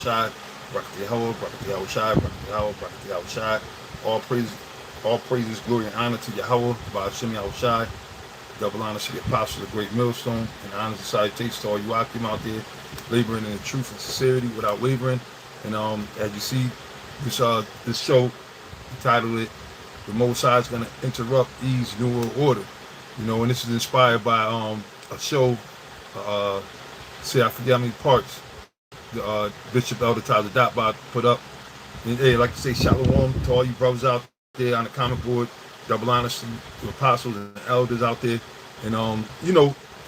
Shai, Barak Yahweh, Barak Yahweh Shai, Barak Yahweh, Barak Yahweh Shai. All praise, all praises, glory, and honor to Yahweh, by Hashem Yahweh Shai. Double honor to the apostles of the great millstone, and honors and salutations to all you Akim out there, laboring in the truth and sincerity without wavering. And as you see, this show, entitled it, "The Most High is going to interrupt Eve's New World Order." You know, and this is inspired by a show. I forget how many parts the Bishop Elder Tyler Dotbot put up. And, hey, like to say shalom to all you brothers out there on the comment board. Double honors to the apostles and elders out there. And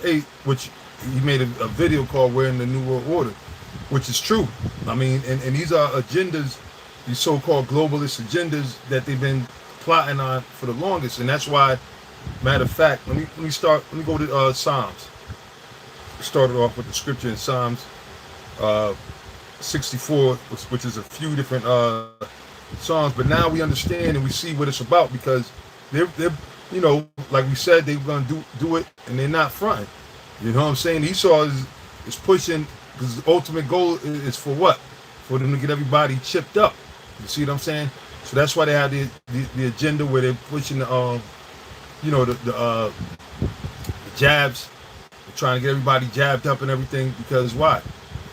hey, which he made a video called "We're in the New World Order," which is true. I mean, and these are agendas, these so-called globalist agendas that they've been plotting on for the longest. And that's why, matter of fact, let me go to Psalms. Started off with the scripture in Psalms 64, which is a few different Psalms, but now we understand and we see what it's about, because they're like we said, they were going to do it, and they're not fronting. You know what I'm saying? Esau is pushing, because the ultimate goal is for what? For them to get everybody chipped up. You see what I'm saying? So that's why they have the agenda where they're pushing the jabs, trying to get everybody jabbed up and everything, because why?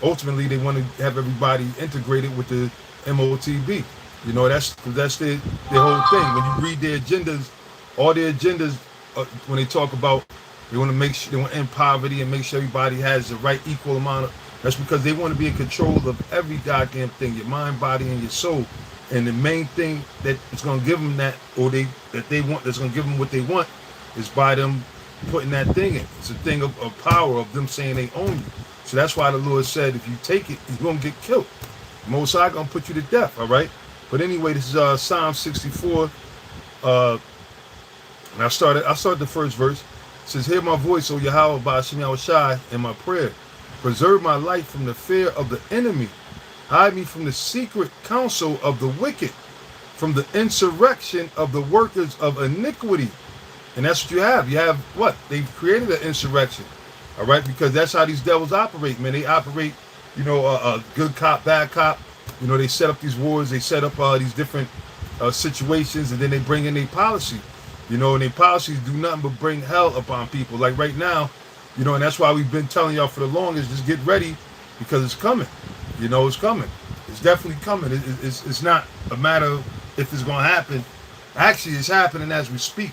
Ultimately, they want to have everybody integrated with the MOTB. You know, that's their whole thing. When you read their agendas, all their agendas, when they talk about, they want to make sure, they want to end poverty and make sure everybody has the right equal amount of, that's because they want to be in control of every goddamn thing, your mind, body, and your soul. And the main thing that is going to give them that, or that's going to give them what they want, is by them putting that thing in. It's a thing of power, of them saying they own you. So that's why the Lord said, if you take it, you're going to get killed. Most High going to put you to death, all right? But anyway, this is Psalm 64. And I started the first verse. It says, "Hear my voice, O Yahweh, by Hashem Yahweh Shai, in my prayer. Preserve my life from the fear of the enemy. Hide me from the secret counsel of the wicked, from the insurrection of the workers of iniquity." And that's what you have. You have what? They've created an insurrection. All right? Because that's how these devils operate, man. They operate, a good cop, bad cop. You know, they set up these wars. They set up these different situations, and then they bring in their policy. You know, and their policies do nothing but bring hell upon people. Like right now, and that's why we've been telling y'all for the longest, just get ready, because it's coming. It's coming. It's definitely coming. It's not a matter of if it's going to happen. Actually, it's happening as we speak.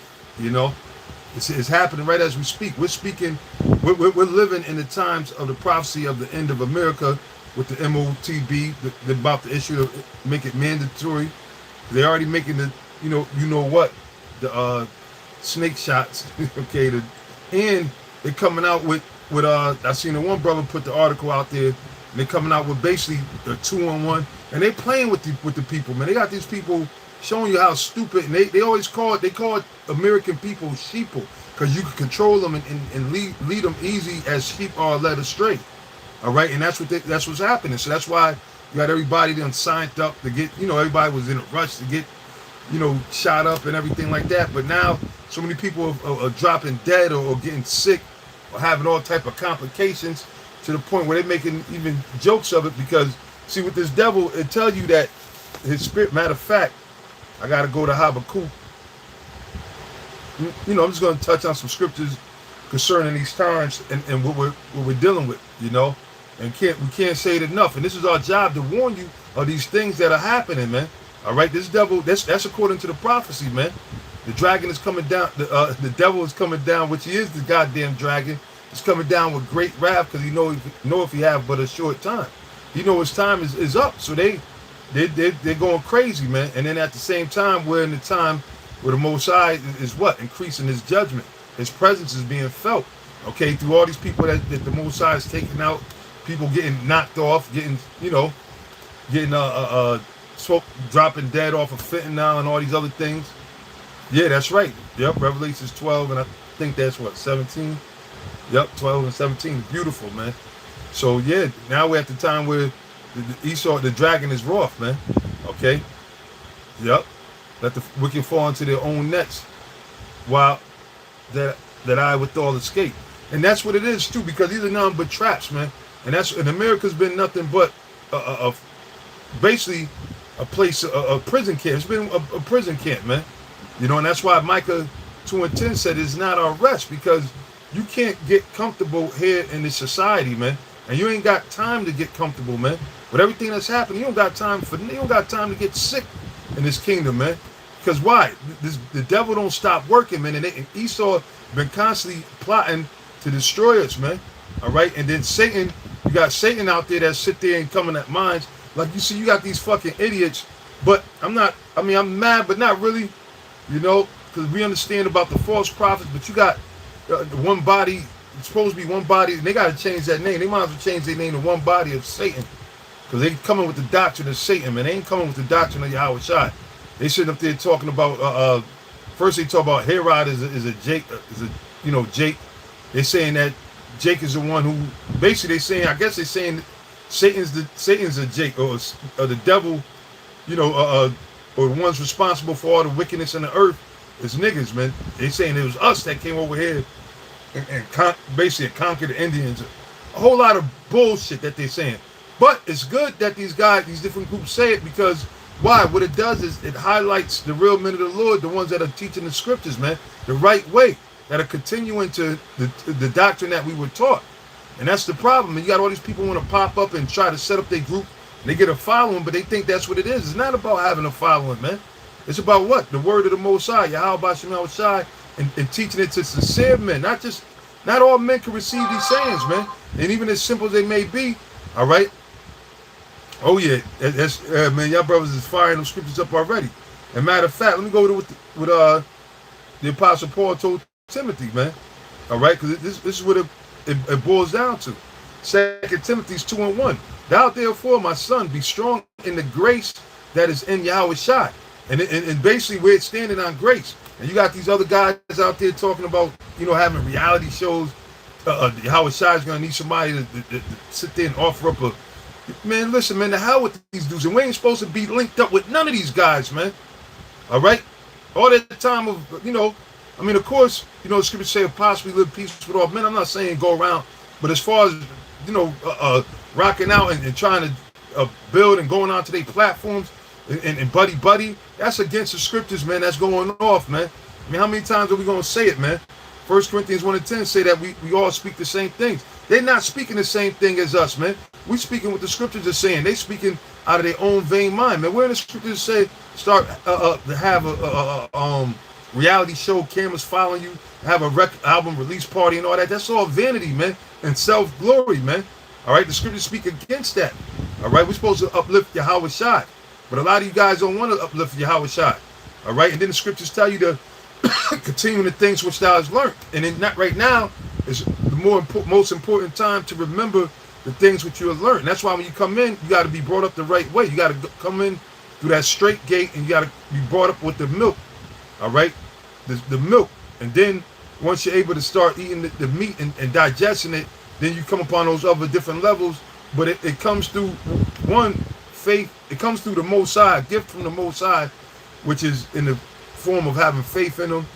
It's happening right as we speak. We're speaking, we're living in the times of the prophecy of the end of America with the MOTB. They're about to issue, make it mandatory. They're already making the, the snake shots, okay, and they're coming out with I seen the one brother put the article out there, and they're coming out with basically a 2-on-1, and they're playing with the people, man. They got these people showing you how stupid, and they always call it American people sheeple, because you can control them and lead them easy as sheep are led astray. All right, and that's what's happening. So that's why you got everybody then signed up to get, everybody was in a rush to get, shot up and everything like that. But now so many people are dropping dead or getting sick or having all type of complications, to the point where they're making even jokes of it, because see, with this devil, it tells you that his spirit, matter of fact, I got to go to Habakkuk. I'm just going to touch on some scriptures concerning these times and what we're dealing with, and we can't say it enough. And this is our job, to warn you of these things that are happening, man. All right, this devil, that's according to the prophecy, man. The dragon is coming down. The devil is coming down, which he is the goddamn dragon. He's coming down with great wrath, because he know if he have but a short time. He know his time is up. So they're going crazy, man. And then at the same time, we're in the time where the Most High is what? Increasing his judgment. His presence is being felt, okay, through all these people that the Most High is taking out, people getting knocked off, getting smoke, dropping dead off of fentanyl and all these other things. Yeah, that's right. Yep, Revelations 12, and I think that's what, 17? Yep, 12 and 17. Beautiful, man. So yeah, now we're at the time where Esau, the dragon, is wroth, man. Okay? Yep. Let the wicked fall into their own nets, while that I withal escape. And that's what it is too, because these are nothing but traps, man. And America's been nothing but a basically a place, a prison camp. It's been a prison camp, man. You know, and that's why Micah 2:10 said it's not our rest, because you can't get comfortable here in this society, man. And you ain't got time to get comfortable, man. With everything that's happening, you don't got time to get sick in this kingdom, man. Because why? The devil don't stop working, man. And Esau been constantly plotting to destroy us, man. All right, and then Satan, you got Satan out there that sit there and coming at minds. Like you see, you got these fucking idiots. But I'm mad, but not really, you know, because we understand about the false prophets. But you got one body, it's supposed to be one body, and they got to change that name. They might as well change their name to one body of Satan, because they coming with the doctrine of Satan, man. They ain't coming with the doctrine of Yahweh Shai. They sitting up there talking about, first they talk about Herod is a Jake, Jake. They're saying that Jake is the one who, basically they saying, I guess they're saying Satan's a Jake, or the devil, or the ones responsible for all the wickedness in the earth is niggas, man. They saying it was us that came over here and basically conquered the Indians. A whole lot of bullshit that they're saying. But it's good that these different groups say it, because why? What it does is it highlights the real men of the Lord, the ones that are teaching the scriptures, man, the right way, that are continuing to the doctrine that we were taught. And that's the problem. And you got all these people who want to pop up and try to set up their group. And they get a following, but they think that's what it is. It's not about having a following, man. It's about what? The word of the Most High, Yahweh B'Shem Shai, and teaching it to sincere men. Not all men can receive these sayings, man. And even as simple as they may be, all right? Oh, yeah, man, y'all brothers is firing them scriptures up already. And matter of fact, let me go to what the Apostle Paul told Timothy, man. All right, because this is what it boils down to. 2 Timothy 2:1. Thou therefore, my son, be strong in the grace that is in Yahweh Shai. And basically we're standing on grace. And you got these other guys out there talking about, having reality shows. Yahweh Shai is going to need somebody to sit there and offer up a... Man, listen, man, the hell with these dudes. And we ain't supposed to be linked up with none of these guys, man. All right? All that time of, of course, the scriptures say, possibly live peace with all men. I'm not saying go around. But as far as, rocking out and trying to build and going onto their platforms and buddy, that's against the scriptures, man. That's going off, man. I mean, how many times are we going to say it, man? 1 Corinthians 1:10 say that we all speak the same things. They're not speaking the same thing as us, man. We speaking what the scriptures are saying. They speaking out of their own vain mind, man. Where in the scriptures say start to have a reality show, cameras following you, have a album release party and all that? That's all vanity, man, and self-glory, man. All right, the scriptures speak against that. All right, we're supposed to uplift Yahweh Shai, but a lot of you guys don't want to uplift Yahweh Shai. All right, and then the scriptures tell you to continue the things which thou hast learned. And then not right now is the most important time to remember the things which you have learned. And that's why when you come in, you got to be brought up the right way. You got to come in through that straight gate, and you got to be brought up with the milk. All right, the milk. And then once you're able to start eating the meat and digesting it, then you come upon those other different levels. But it comes through one faith. It comes through the Most High, a gift from the Most High, which is in the form of having faith in Him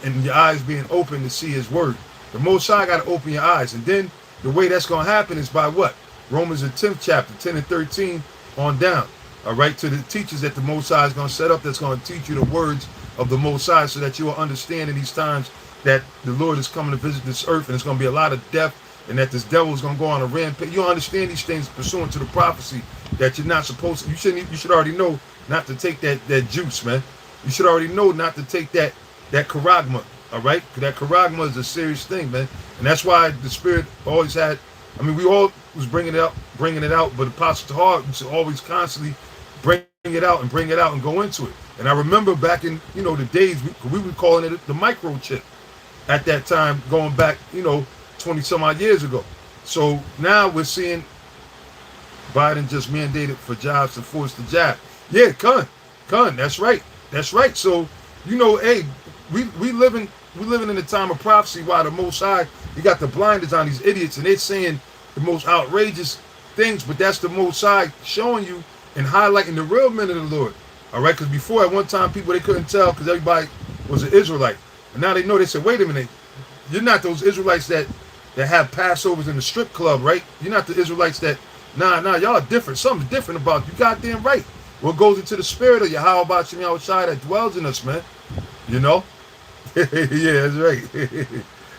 and your eyes being open to see His word. The Most High got to open your eyes. And then the way that's going to happen is by what? Romans the 10th chapter, 10 and 13 on down. All right, to the teachers that the Most High is going to set up, that's going to teach you the words of the Most High, so that you will understand in these times that the Lord is coming to visit this earth, and there's going to be a lot of death, and that this devil is going to go on a rampage. You understand these things pursuant to the prophecy that you're not supposed to. You should already know not to take that juice, man. You should already know not to take that charagma, all right? Because that charagma is a serious thing, man. And that's why the Spirit always had, we all was bringing it out, but Apostle Tahar used to always constantly bring it out and go into it. And I remember back in, the days, we were calling it the microchip at that time, going back, 20 some odd years ago. So now we're seeing Biden just mandated for jobs to force the jab. Yeah, that's right. So, hey, we living in a time of prophecy, while the Most High, you got the blinders on these idiots, and they're saying the most outrageous things, but that's the Most High showing you and highlighting the real men of the Lord. All right, because before at one time people, they couldn't tell because everybody was an Israelite. And now they know. They said, wait a minute, you're not those Israelites that have Passovers in the strip club, right? You're not the Israelites that Nah, y'all different. Something's different about you. Goddamn right. What goes into the spirit of Yahweh Bashim Yahushai that dwells in us, man. You know? Yeah, that's right.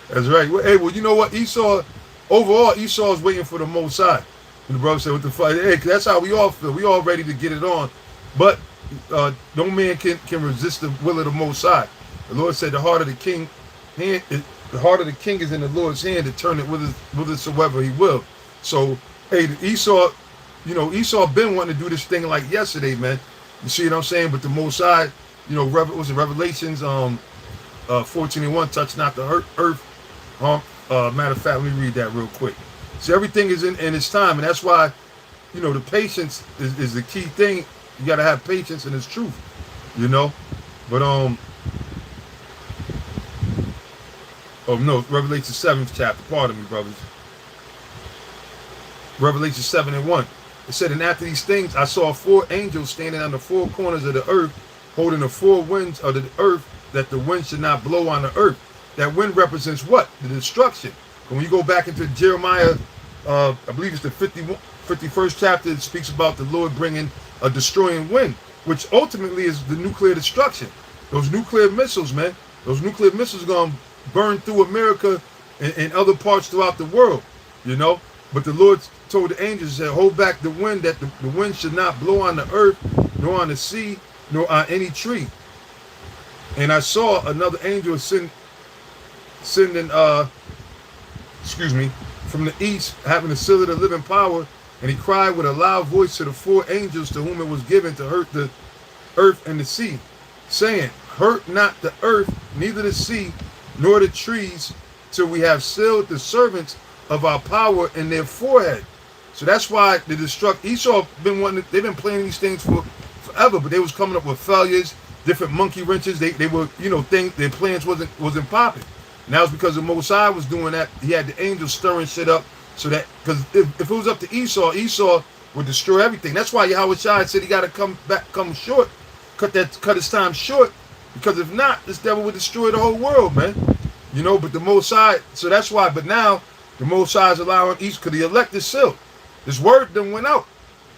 That's right. Well, hey, well, you know what? Overall, Esau is waiting for the Most High. And the brother said, what the fuck? Hey, that's how we all feel. We all ready to get it on. But no man can resist the will of the Most High. The Lord said the heart of the king is in the Lord's hand to turn it whithersoever he will. So, hey, Esau been wanting to do this thing like yesterday, man. You see what I'm saying? But the Most High, was it Revelations 14:1, touch not the earth. Matter of fact, let me read that real quick. See, everything is in its time, and that's why, the patience is the key thing. You got to have patience and it's truth, But, Revelation 7th chapter, pardon me, brothers. Revelation 7:1. It said, and after these things, I saw 4 angels standing on the 4 corners of the earth, holding the 4 winds of the earth, that the wind should not blow on the earth. That wind represents what? The destruction. When you go back into Jeremiah, I believe it's the 51st chapter, it speaks about the Lord bringing a destroying wind, which ultimately is the nuclear destruction. Those nuclear missiles, man, those nuclear missiles are going to burn through America and other parts throughout the world, But the Lord told the angels, said, hold back the wind, that the wind should not blow on the earth, nor on the sea, nor on any tree. And I saw another angel sending, from the east, having the seal of the living power, and he cried with a loud voice to the 4 angels to whom it was given to hurt the earth and the sea, saying, hurt not the earth, neither the sea, nor the trees, till we have sealed the servants of our power in their forehead. So that's why the Esau they've been planning these things for forever, but they was coming up with failures, different monkey wrenches. They were, their plans wasn't popping. And that was because the Mosai was doing that. He had the angels stirring shit up, so that, because if it was up to Esau would destroy everything. That's why Yahweh Shai said he got to come short, cut his time short, because if not, this devil would destroy the whole world, man. But the Mosai, so that's why. But now the Mosai is allowing East, because the elect is sealed. This word then went out.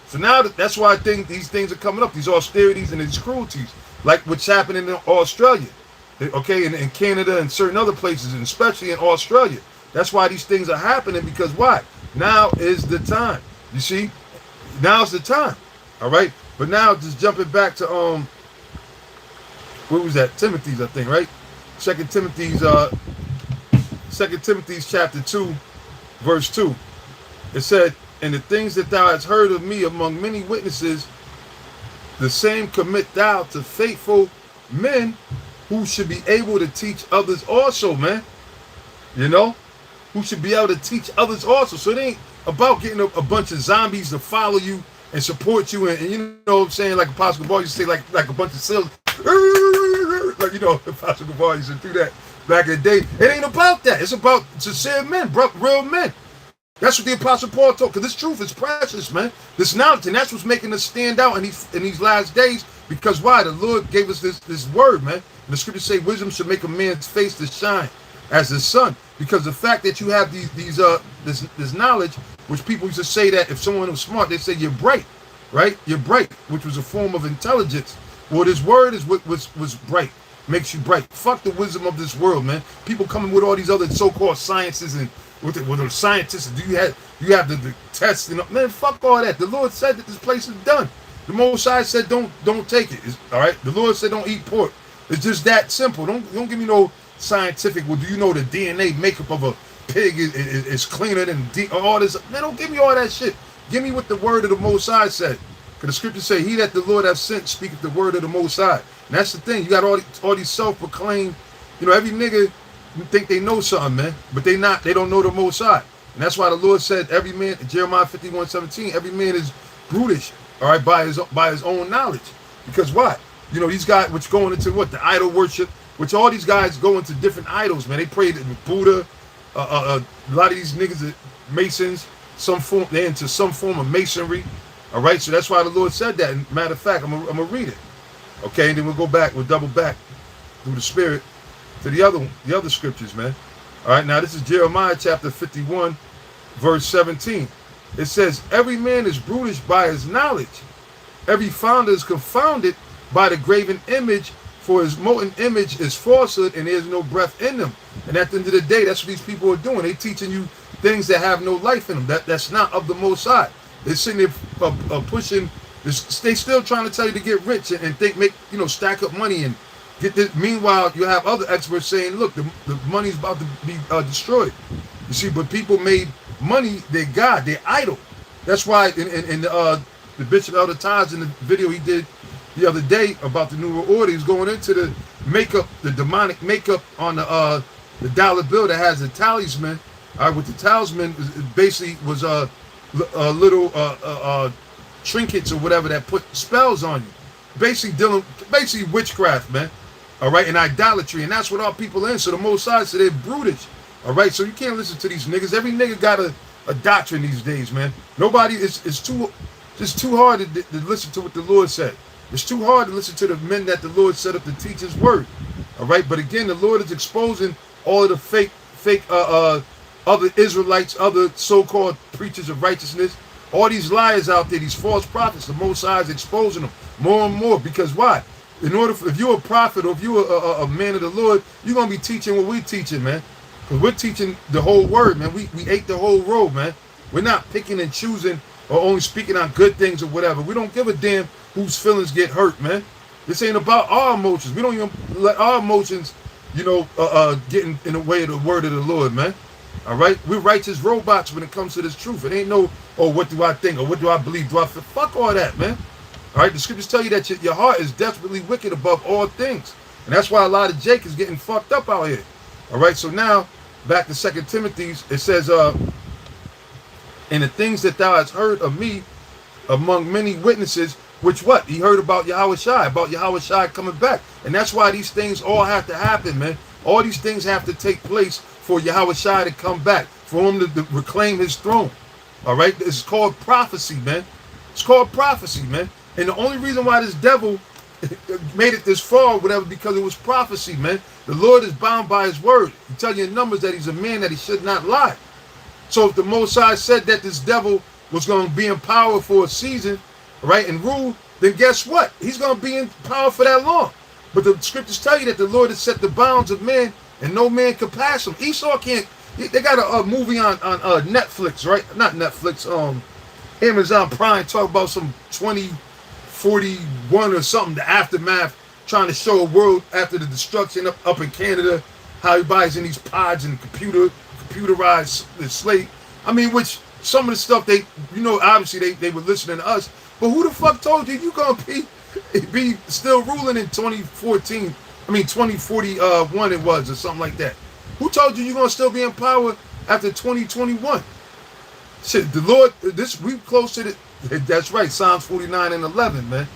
So now that's why I think these things are coming up, these austerities and these cruelties, like what's happening in Australia, okay, and in Canada and certain other places, and especially in Australia. That's why these things are happening, because why? Now is the time. You see? Now's the time. All right? But now, just jumping back to, what was that? Timothy's, I think, right? 2 Timothy's chapter 2, verse 2. It said, and the things that thou hast heard of me among many witnesses, the same commit thou to faithful men who should be able to teach others also, man. Who should be able to teach others also. So it ain't about getting a bunch of zombies to follow you and support you, and you know what I'm saying, like Apostle Gabar used to say, like a bunch of seals, like, Apostle Gabar used to do that back in the day. It ain't about that. It's about sincere men, real men. That's what the Apostle Paul taught, because this truth is precious, man. This knowledge, and that's what's making us stand out in these last days. Because why? The Lord gave us this word, man. And the scriptures say wisdom should make a man's face to shine as the sun. Because the fact that you have this knowledge, which people used to say that if someone was smart, they say you're bright, right? You're bright, which was a form of intelligence. Well, this word is what was bright, makes you bright. Fuck the wisdom of this world, man. People coming with all these other so-called sciences and with the scientists. Do you have the tests? Man, fuck all that. The Lord said that this place is done. The Most High said don't take it. All right. The Lord said don't eat pork. It's just that simple. Don't give me no scientific. Well, do you know the DNA makeup of a pig is cleaner than all this? Man, don't give me all that shit. Give me what the word of the Most High said. Because the scriptures say, he that the Lord hath sent speaketh the word of the Most High. And that's the thing. You got all these self-proclaimed, every nigga think they know something, man. But they don't know the Most High. And that's why the Lord said, every man, Jeremiah 51:17, every man is brutish, all right, by his own knowledge. Because why? These guys, which going into what? The idol worship, which all these guys go into different idols, man. They pray to Buddha. A lot of these niggas are Masons. They're into some form of masonry. All right, so that's why the Lord said that. And matter of fact, I'm gonna read it. Okay, and then we'll double back through the Spirit to the other scriptures, man. All right, now this is Jeremiah chapter 51, verse 17. It says, every man is brutish by his knowledge. Every founder is confounded by the graven image, for his molten image is falsehood, and there's no breath in them. And at the end of the day, that's what these people are doing. They're teaching you things that have no life in them. That's not of the Most High. They're sitting there pushing. They still trying to tell you to get rich and think, stack up money and get this. Meanwhile, you have other experts saying, look, the money's about to be destroyed. You see, but people made money their god, their idol. That's why in the Bishop Elder Times, in the video he did the other day about the New World Order, he's going into the makeup, the demonic makeup on the dollar bill that has a talisman. All right, with the talisman basically was little trinkets or whatever that put spells on you. Basically witchcraft, man. All right, and idolatry, and that's what our people are in. So the Most High said they're brutish. All right, so you can't listen to these niggas. Every nigga got a doctrine these days, man. Nobody it's too hard to listen to what the Lord said. It's too hard to listen to the men that the Lord set up to teach his word. All right, but again, the Lord is exposing all of the fake other Israelites, other so-called preachers of righteousness, all these liars out there, these false prophets. The Most High is exposing them more and more. Because why? If you're a prophet or if you're a man of the Lord, you're gonna be teaching what we're teaching, man. Because we're teaching the whole word, man. We ate the whole road, man. We're not picking and choosing or only speaking on good things or whatever. We don't give a damn whose feelings get hurt, man. This ain't about our emotions. We don't even let our emotions, get in the way of the word of the Lord, man. All right? We're righteous robots when it comes to this truth. It ain't no, what do I think or what do I believe? Do I feel? Fuck all that, man. All right? The scriptures tell you that your heart is desperately wicked above all things. And that's why a lot of Jake is getting fucked up out here. All right? So now, back to 2 Timothy's, it says, and the things that thou hast heard of me among many witnesses, which what? He heard about Yahweh Shai coming back. And that's why these things all have to happen, man. All these things have to take place for Yahweh Shai to come back, for him to reclaim his throne. All right? It's called prophecy, man. It's called prophecy, man. And the only reason why this devil made it this far, whatever, because it was prophecy, man. The Lord is bound by his word. He tells you in Numbers that he's a man that he should not lie. So if the Most High said that this devil was going to be in power for a season, right, and rule, then guess what? He's going to be in power for that long. But the scriptures tell you that the Lord has set the bounds of man, and no man can pass them. Esau can't. They got a movie on Netflix, right? Not Netflix. Amazon Prime, talk about some 2041 or something, the aftermath, trying to show a world after the destruction up in Canada, how everybody's in these pods and computerized slate. I mean, which some of the stuff obviously they were listening to us, but who the fuck told you gonna be still ruling in 2014? I mean 2041 it was, or something like that. Who told you gonna still be in power after 2021? Shit, the Lord, we close to the. That's right, Psalms 49 and 11, man.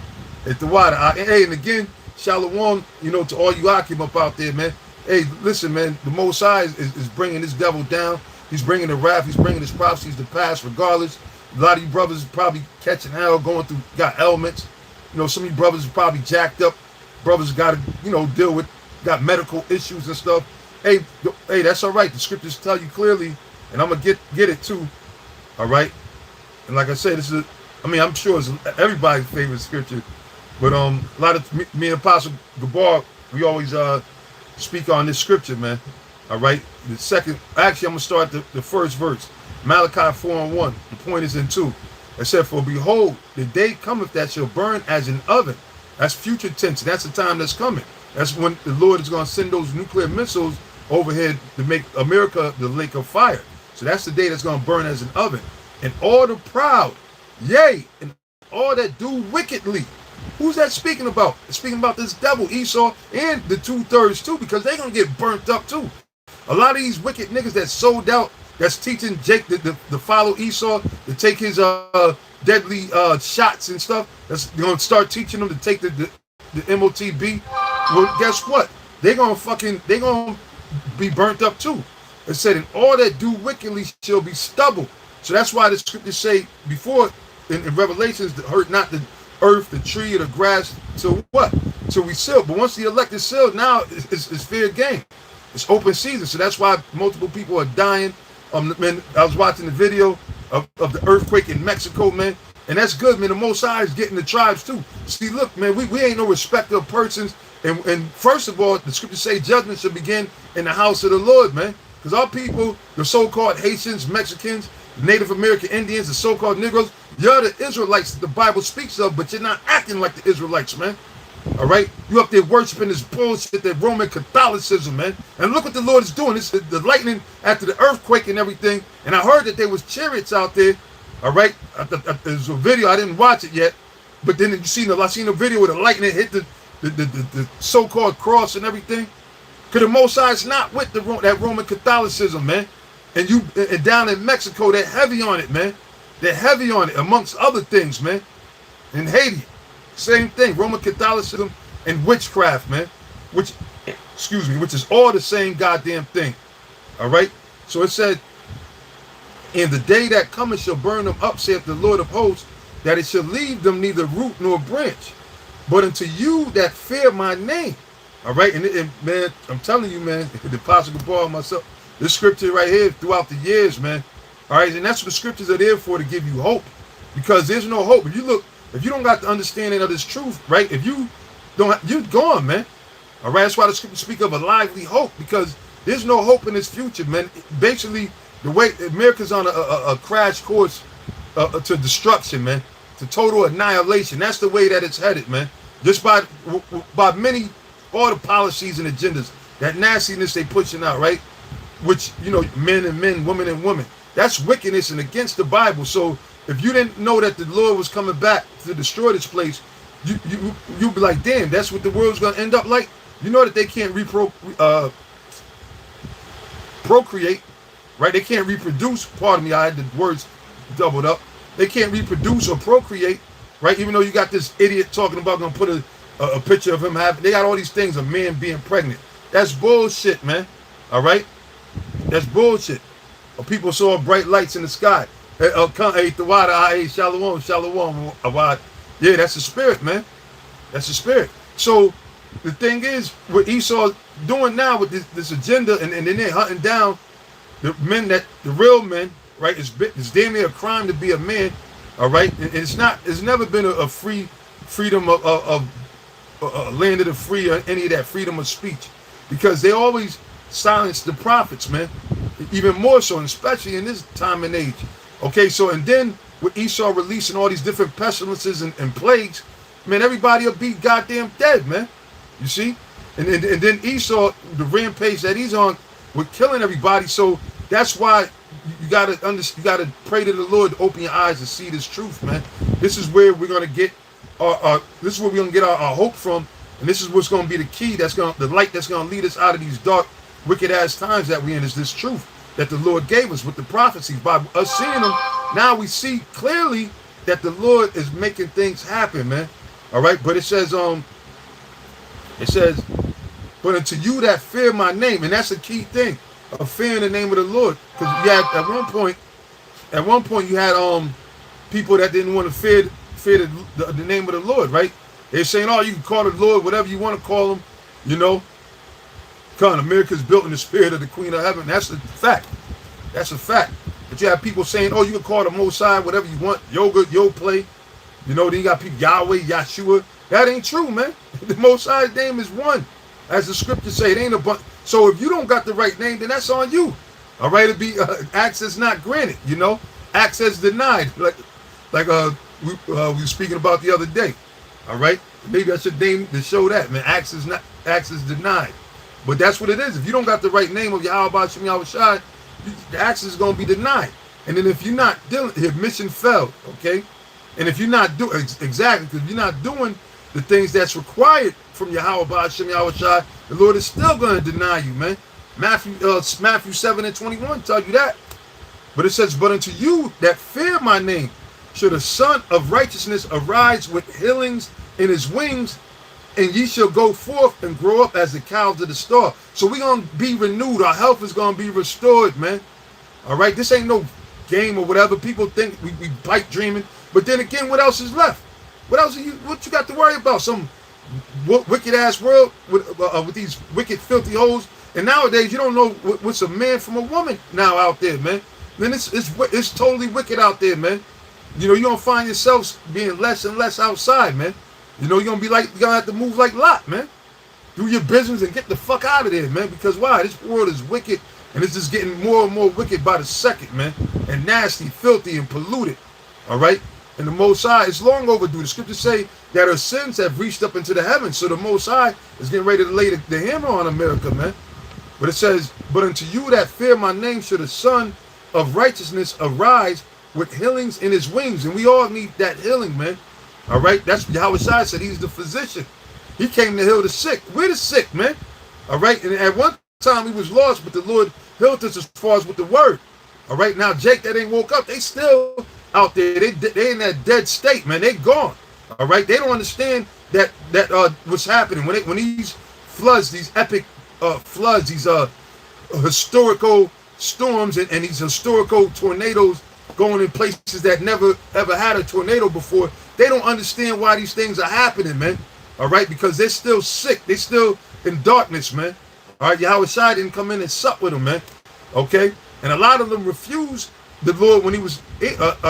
At the water. Hey, and again, Shalom, to all you Akim up out there, man. Hey, listen, man, the Most High is bringing this devil down. He's bringing the wrath. He's bringing his prophecies to pass regardless. A lot of you brothers is probably catching hell, got ailments. Some of you brothers are probably jacked up. Brothers got to, deal with, got medical issues and stuff. Hey, that's all right. The scriptures tell you clearly, and I'm going to get it too. All right? And like I said, I'm sure it's everybody's favorite scripture. But a lot of me and Apostle Gabar, we always speak on this scripture, man. All right? I'm going to start the first verse. Malachi 4:1. The point is in 2. It said, for behold, the day cometh that shall burn as an oven. That's future tense. That's the time that's coming. That's when the Lord is going to send those nuclear missiles overhead to make America the lake of fire. So that's the day that's going to burn as an oven. And all the proud, yea, and all that do wickedly. Who's that speaking about? It's speaking about this devil, Esau, and the 2/3 too, because they're going to get burnt up too. A lot of these wicked niggas that sold out, that's teaching Jake to follow Esau, to take his deadly shots and stuff, that's going to start teaching them to take the MOTB. Well, guess what? They're going to be burnt up too. It said, and all that do wickedly shall be stubble. So that's why the scriptures say before in Revelations, hurt not the earth, the tree, or the grass, till what? Till we seal. But once the elect is sealed, now it's fair game. It's open season. So that's why multiple people are dying. Man, I was watching the video. of the earthquake in Mexico, man. And that's good, man. The Most High is getting the tribes too. See, look, man, we ain't no respecter of persons. And first of all, the scriptures say judgment should begin in the house of the Lord, man. Because our people, the so-called Haitians, Mexicans, Native American Indians, the so-called Negroes, you're the Israelites that the Bible speaks of, but you're not acting like the Israelites, man. All right? You up there worshiping this bullshit, that Roman Catholicism, man. And look what the Lord is doing. It's the lightning after the earthquake and everything. And I heard that there was chariots out there. All right? There's a video. I didn't watch it yet. But then I seen a video where the lightning hit the so-called cross and everything. Because the Most High is not with that Roman Catholicism, man. And down in Mexico, they're heavy on it, man. They're heavy on it, amongst other things, man. In Haiti, same thing. Roman Catholicism and witchcraft, man. Which is all the same goddamn thing. All right? So it said, in the day that cometh shall burn them up, saith the Lord of hosts, that it shall leave them neither root nor branch. But unto you that fear my name. All right? And man, I'm telling you, man, the Apostle Paul myself, this scripture right here throughout the years, man. All right? And that's what the scriptures are there for, to give you hope. Because there's no hope. If you don't got the understanding of this truth, right? If you don't, you're gone, man. All right? That's why the scriptures speak of a lively hope. Because there's no hope in this future, man. Basically, the way America's on a crash course to destruction, man. To total annihilation. That's the way that it's headed, man. Just by many, all the policies and agendas, that nastiness they pushing out, right? Which, men and men, women and women. That's wickedness and against the Bible. So if you didn't know that the Lord was coming back to destroy this place, you'd be like, damn, that's what the world's going to end up like? You know that they can't procreate, right? They can't reproduce. Pardon me, I had the words doubled up. They can't reproduce or procreate, right? Even though you got this idiot talking about going to put a picture of him having, they got all these things of men being pregnant. That's bullshit, man. All right? That's bullshit. People saw bright lights in the sky. Shalom, shalom. Yeah, that's the spirit, man. That's the spirit. So the thing is, what Esau doing now with this agenda, and then they're hunting down the real men, right? It's damn near a crime to be a man, all right? And it's never been a freedom of land of the free, or any of that freedom of speech, because they always silence the prophets, man. Even more so, and especially in this time and age. Okay, so, and then with Esau releasing all these different pestilences and plagues, man, everybody will be goddamn dead, man. You see? And then Esau, the rampage that he's on, with killing everybody. So that's why you gotta pray to the Lord to open your eyes to see this truth, man. This is where we're gonna get our hope from, and this is what's gonna be the key. The light that's gonna lead us out of these dark, wicked ass times that we in, is this truth that the Lord gave us with the prophecies. By us seeing them, now we see clearly that the Lord is making things happen, man. All right, but it says, but unto you that fear my name, and that's a key thing, of fearing the name of the Lord. Because you had at one point you had people that didn't want to fear the name of the Lord, right? They're saying, oh, you can call the Lord whatever you want to call him, America's built in the spirit of the Queen of Heaven. That's a fact. That's a fact. But you have people saying, oh, you can call the Most High whatever you want, yo play. Then you got people, Yahweh, Yahshua. That ain't true, man. The Most High's name is one. As the scriptures say, it ain't a bunch. So if you don't got the right name, then that's on you. All right, it'd be access not granted, access denied, like we were speaking about the other day. All right, maybe I should name the show that, man. Access denied. But that's what it is. If you don't got the right name of Yahweh Shem Yahushai, the access is going to be denied. And then if you're not dealing, if mission failed, okay? And if you're not doing, exactly, because you're not doing the things that's required from Yahweh Shem Yahushai, the Lord is still going to deny you, man. Matthew 7:21 tell you that. But it says, but unto you that fear my name, shall the Son of Righteousness arise with healings in his wings, and ye shall go forth and grow up as the cows of the stall. So we're going to be renewed. Our health is going to be restored, man. All right? This ain't no game or whatever. People think we pipe dreaming. But then again, what else is left? What you got to worry about? Some wicked-ass world with these wicked, filthy hoes. And nowadays, you don't know what's a man from a woman now out there, man. then it's totally wicked out there, man. You know, you're gonna find yourself being less and less outside, man. You know, you're gonna have to move like Lot, man. Do your business and get the fuck out of there, man. Because why? This world is wicked, and it's just getting more and more wicked by the second, man. And nasty, filthy, and polluted. All right? And the Most High is long overdue. The scriptures say that our sins have reached up into the heavens. So the Most High is getting ready to lay the hammer on America, man. But it says, but unto you that fear my name shall the Son of righteousness arise with healings in his wings. And we all need that healing, man. All right? That's Yahweh Shai said he's the physician. He came to heal the sick. We're the sick, man. All right? And at one time we was lost, but the Lord healed us as far as with the word. All right? Now Jake that ain't woke up, they still out there. They in that dead state, man. They gone. All right? They don't understand that what's happening. When these floods, these epic floods, these historical storms and these historical tornadoes going in places that never ever had a tornado before, they don't understand why these things are happening, man. All right, because they're still sick. They're still in darkness, man. All right, Yahweh Shai didn't come in and sup with them, man. Okay, and a lot of them refused the Lord when he was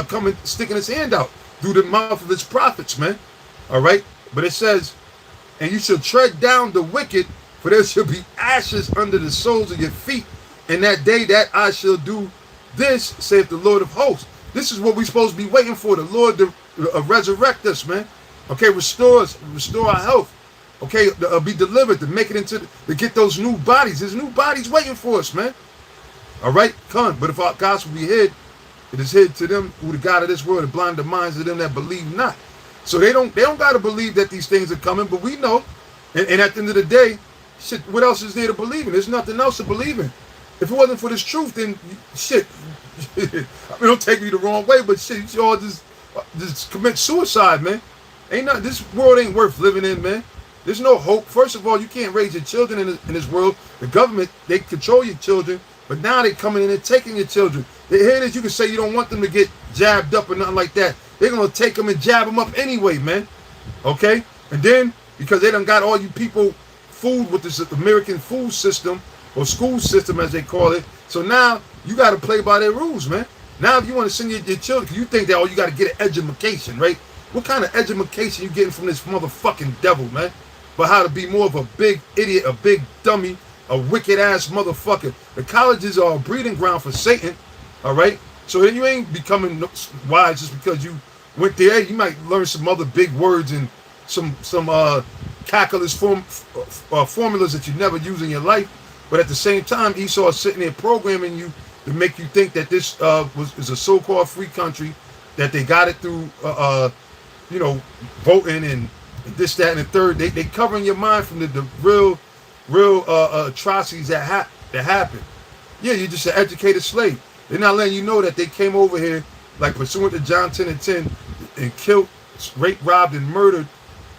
coming, sticking his hand out through the mouth of his prophets, man. All right, but it says, and you shall tread down the wicked, for there shall be ashes under the soles of your feet. In that day that I shall do this, saith the Lord of hosts. This is what we're supposed to be waiting for, the Lord to resurrect us, man. Okay, restore us, restore our health. Okay, be delivered, to make it to get those new bodies. There's new bodies waiting for us, man. All right, come. But if our gospel be hid, it is hid to them who the God of this world, and blind the minds of them that believe not. So they don't got to believe that these things are coming, but we know. And at the end of the day, shit, what else is there to believe in? There's nothing else to believe in. If it wasn't for this truth, then shit. I mean, don't take me the wrong way, but shit, you all just commit suicide, man. Ain't not, this world ain't worth living in, man. There's no hope. First of all, you can't raise your children in this world. The government, they control your children, but now they coming in and taking your children. Here it is, you can say you don't want them to get jabbed up or nothing like that. They're going to take them and jab them up anyway, man. Okay? And then, because they done got all you people fooled with this American food system, or school system as they call it, so now you got to play by their rules, man. Now if you want to send your children, because you think that, oh, you got to get an education, right? What kind of education you getting from this motherfucking devil, man? But how to be more of a big idiot, a big dummy, a wicked ass motherfucker. The colleges are a breeding ground for Satan, all right? So then you ain't becoming wise just because you went there. You might learn some other big words and some calculus formulas that you never use in your life. But at the same time, Esau is sitting there programming you to make you think that this is a so-called free country, that they got it through you know, voting and this, that, and the third. They covering your mind from the real atrocities that happen. Yeah, you're just an educated slave. They're not letting you know that they came over here, like pursuant to John 10 and 10, and killed, raped, robbed, and murdered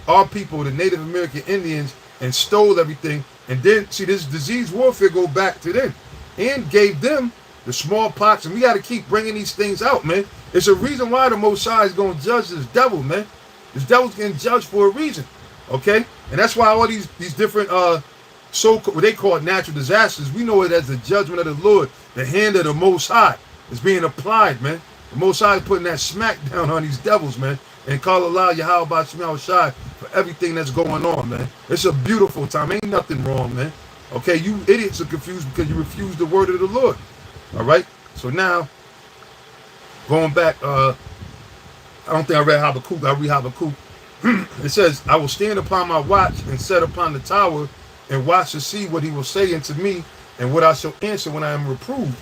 our people, the Native American Indians, and stole everything. And then, see, this disease warfare go back to them, and gave them the smallpox. And we got to keep bringing these things out, man. It's a reason why the Most High is going to judge this devil, man. This devil's getting judged for a reason, okay? And that's why all these different what they call it natural disasters, we know it as the judgment of the Lord. The hand of the Most High is being applied, man. The Most High is putting that smack down on these devils, man. And call Allah Yahweh Ba'Shem Shai for everything that's going on, man. It's a beautiful time. Ain't nothing wrong, man. Okay, you idiots are confused because you refuse the word of the Lord. All right? So now, going back, I don't think I read Habakkuk. I read Habakkuk. It says, I will stand upon my watch and set upon the tower and watch to see what he will say unto me and what I shall answer when I am reproved.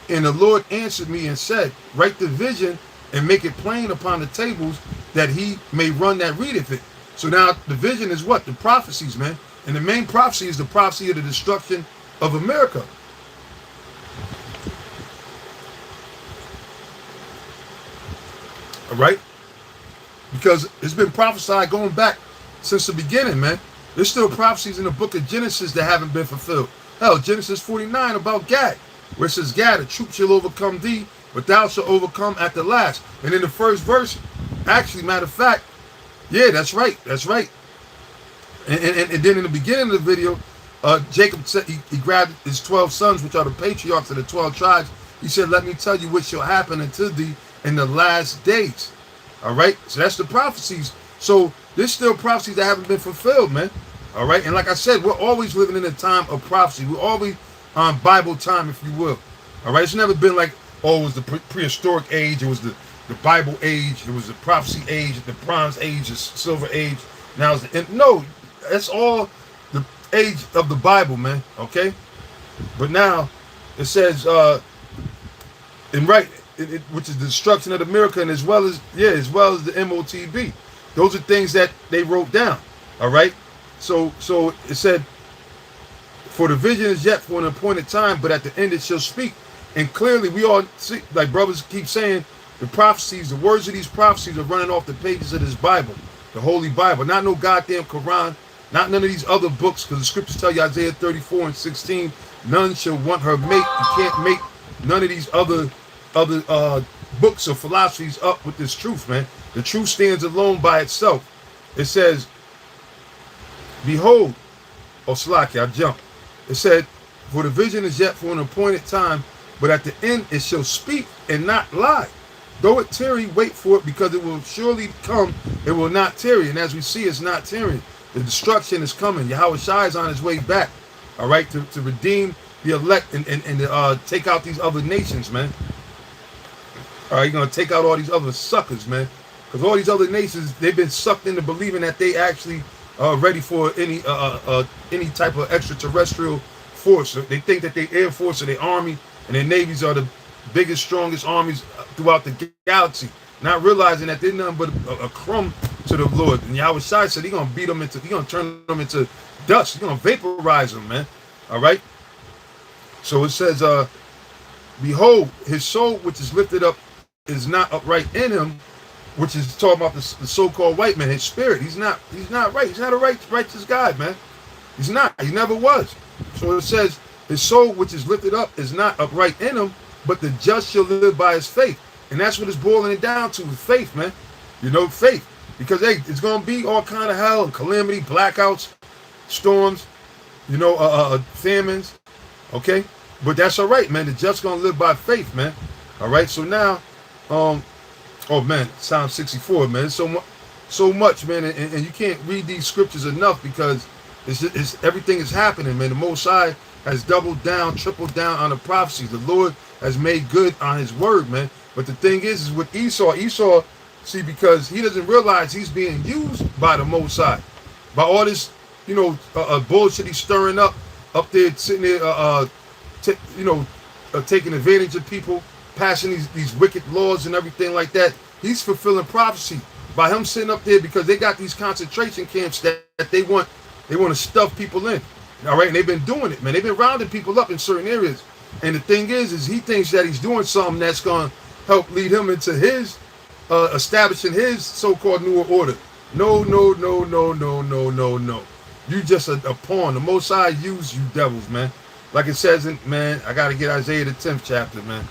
And the Lord answered me and said, write the vision and make it plain upon the tables, that he may run that readeth it. So now the vision is what? The prophecies, man. And the main prophecy is the prophecy of the destruction of America. All right? Because it's been prophesied going back since the beginning, man. There's still prophecies in the book of Genesis that haven't been fulfilled. Hell, Genesis 49 about Gad, where it says, Gad, a troop shall overcome thee, but thou shalt overcome at the last. And in the first verse, actually, matter of fact, yeah, that's right. That's right. And then in the beginning of the video, Jacob said he grabbed his 12 sons, which are the patriarchs of the 12 tribes. He said, let me tell you what shall happen unto thee in the last days. All right? So that's the prophecies. So there's still prophecies that haven't been fulfilled, man. All right? And like I said, we're always living in a time of prophecy. We're always on Bible time, if you will. All right? It's never been like, oh, it was the prehistoric age. It was the Bible age. It was the prophecy age, the bronze age, the silver age. Now it's the... No, that's all the age of the Bible, man. Okay? But now it says, which is the destruction of America, and as well as the MOTB. Those are things that they wrote down. All right. So it said, for the vision is yet for an appointed time, but at the end it shall speak. And clearly we all see, like brothers keep saying, the prophecies, the words of these prophecies are running off the pages of this Bible, the Holy Bible, not no goddamn Quran, not none of these other books, because the scriptures tell you, Isaiah 34:16, none shall want her mate. You can't make none of these other books or philosophies up with this truth, man. The truth stands alone by itself. It says, behold, Slaki, I jumped. It said, for the vision is yet for an appointed time, but at the end it shall speak and not lie. Though it tarry, wait for it, because it will surely come. It will not tarry. And as we see, it's not tarrying. The destruction is coming. Yahweh Shai is on his way back, all right, to redeem the elect and take out these other nations, man. All right, you're going to take out all these other suckers, man. Because all these other nations, they've been sucked into believing that they actually are ready for any type of extraterrestrial force. They think that their Air Force or their Army and their navies are the biggest, strongest armies throughout the galaxy. Not realizing that they're nothing but a crumb to the Lord. And Yahweh Shai said he's going to beat them into, he's going to turn them into dust. He's going to vaporize them, man. All right? So it says, behold, his soul which is lifted up is not upright in him, which is talking about the so-called white man. His spirit, he's not right. He's not a righteous guy, man. He's not. He never was. So it says, his soul which is lifted up is not upright in him, but the just shall live by his faith. And that's what it's boiling it down to, with faith, man. You know, faith. Because, hey, it's going to be all kind of hell and calamity, blackouts, storms, you know, famines, okay? But that's all right, man. The just going to live by faith, man. All right? So now, oh, man, Psalm 64, man. So much, man. And you can't read these scriptures enough, because it's everything is happening, man. The Most High has doubled down, tripled down on the prophecies. The Lord has made good on his word, man. But the thing is with Esau, see, because he doesn't realize he's being used by the Most High. By all this, you know, bullshit he's stirring up there, sitting there, taking advantage of people, passing these wicked laws and everything like that. He's fulfilling prophecy by him sitting up there, because they got these concentration camps that they want to stuff people in. All right, and they've been doing it, man. They've been rounding people up in certain areas. And the thing is he thinks that he's doing something that's going to help lead him into his establishing his so-called newer order. No. You just a pawn. The Most High used you devils, man. Like it says in, man, I got to get Isaiah the 10th chapter, man.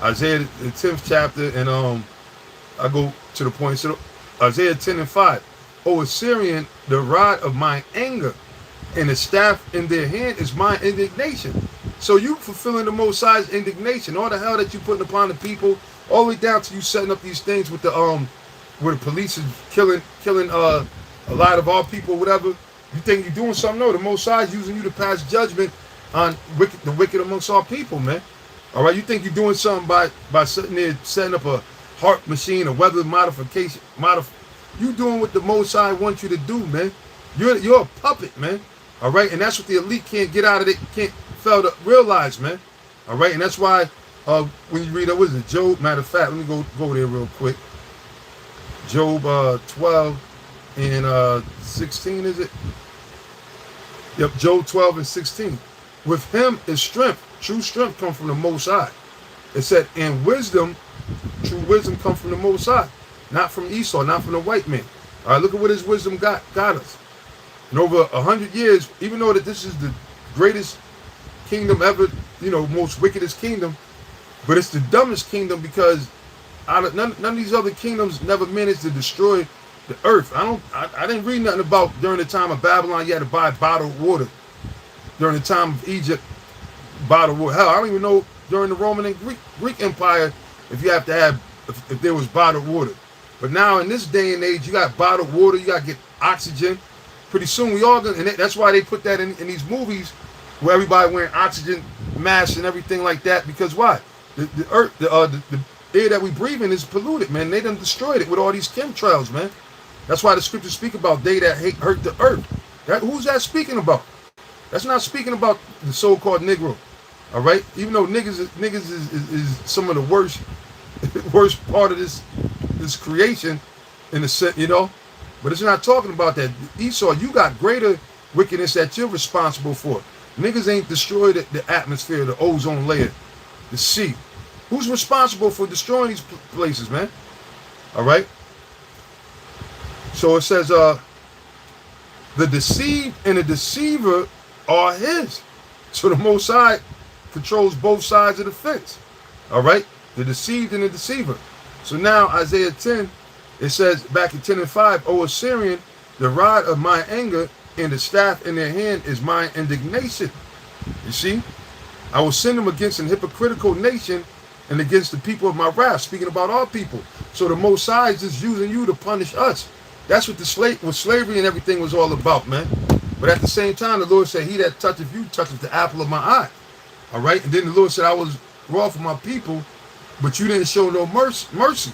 Isaiah the 10th chapter, and I go to the point. So Isaiah 10:5. O Assyrian, the rod of my anger, and the staff in their hand is my indignation. So you fulfilling the Most High's indignation. All the hell that you putting upon the people, all the way down to you setting up these things with the where the police is killing a lot of our people, whatever. You think you're doing something? No, the Most High is using you to pass judgment on the wicked amongst our people, man. All right, you think you're doing something by sitting there setting up a heart machine, a weather modification, you doing what the Most High wants you to do, man. You're a puppet, man. All right, and that's what the elite can't get out of it, can't fail to realize, man. All right, and that's why when you read what is it, Job? Matter of fact, let me go there real quick. Job 12 and 16, is it? Yep, Job 12 and 16. With him is strength. True strength comes from the Most High. It said, and wisdom, true wisdom comes from the Most High, not from Esau, not from the white man. All right, look at what his wisdom got us. And over 100 years, even though that this is the greatest kingdom ever, you know, most wickedest kingdom, but it's the dumbest kingdom, because none of these other kingdoms never managed to destroy the earth. I didn't read nothing about during the time of Babylon you had to buy bottled water. During the time of Egypt, bottled water. Hell, I don't even know during the Roman and Greek Empire if you have to have, if there was bottled water. But now in this day and age, you got bottled water, you got to get oxygen. Pretty soon we all gonna, and that's why they put that in these movies where everybody wearing oxygen masks and everything like that. Because why? The earth, the air that we breathe in is polluted, man. They done destroyed it with all these chemtrails, man. That's why the scriptures speak about they that hurt the earth. Who's that speaking about? That's not speaking about the so-called Negro. All right, even though niggas is some of the worst part of this creation in a sense, you know. But it's not talking about that. Esau, you got greater wickedness that you're responsible for. Niggas ain't destroyed the atmosphere, the ozone layer, the sea. Who's responsible for destroying these places, man? All right. So it says, the deceived and the deceiver are his. So the Most High controls both sides of the fence. All right. The deceived and the deceiver. So now Isaiah 10, it says back in 10 and 5, O Assyrian, the rod of my anger and the staff in their hand is my indignation. You see, I will send them against an hypocritical nation and against the people of my wrath, speaking about our people. So the Most High is just using you to punish us. That's what slavery and everything was all about, man. But at the same time, the Lord said, he that toucheth you toucheth the apple of my eye. All right. And then the Lord said, I was wroth for my people, but you didn't show no mercy.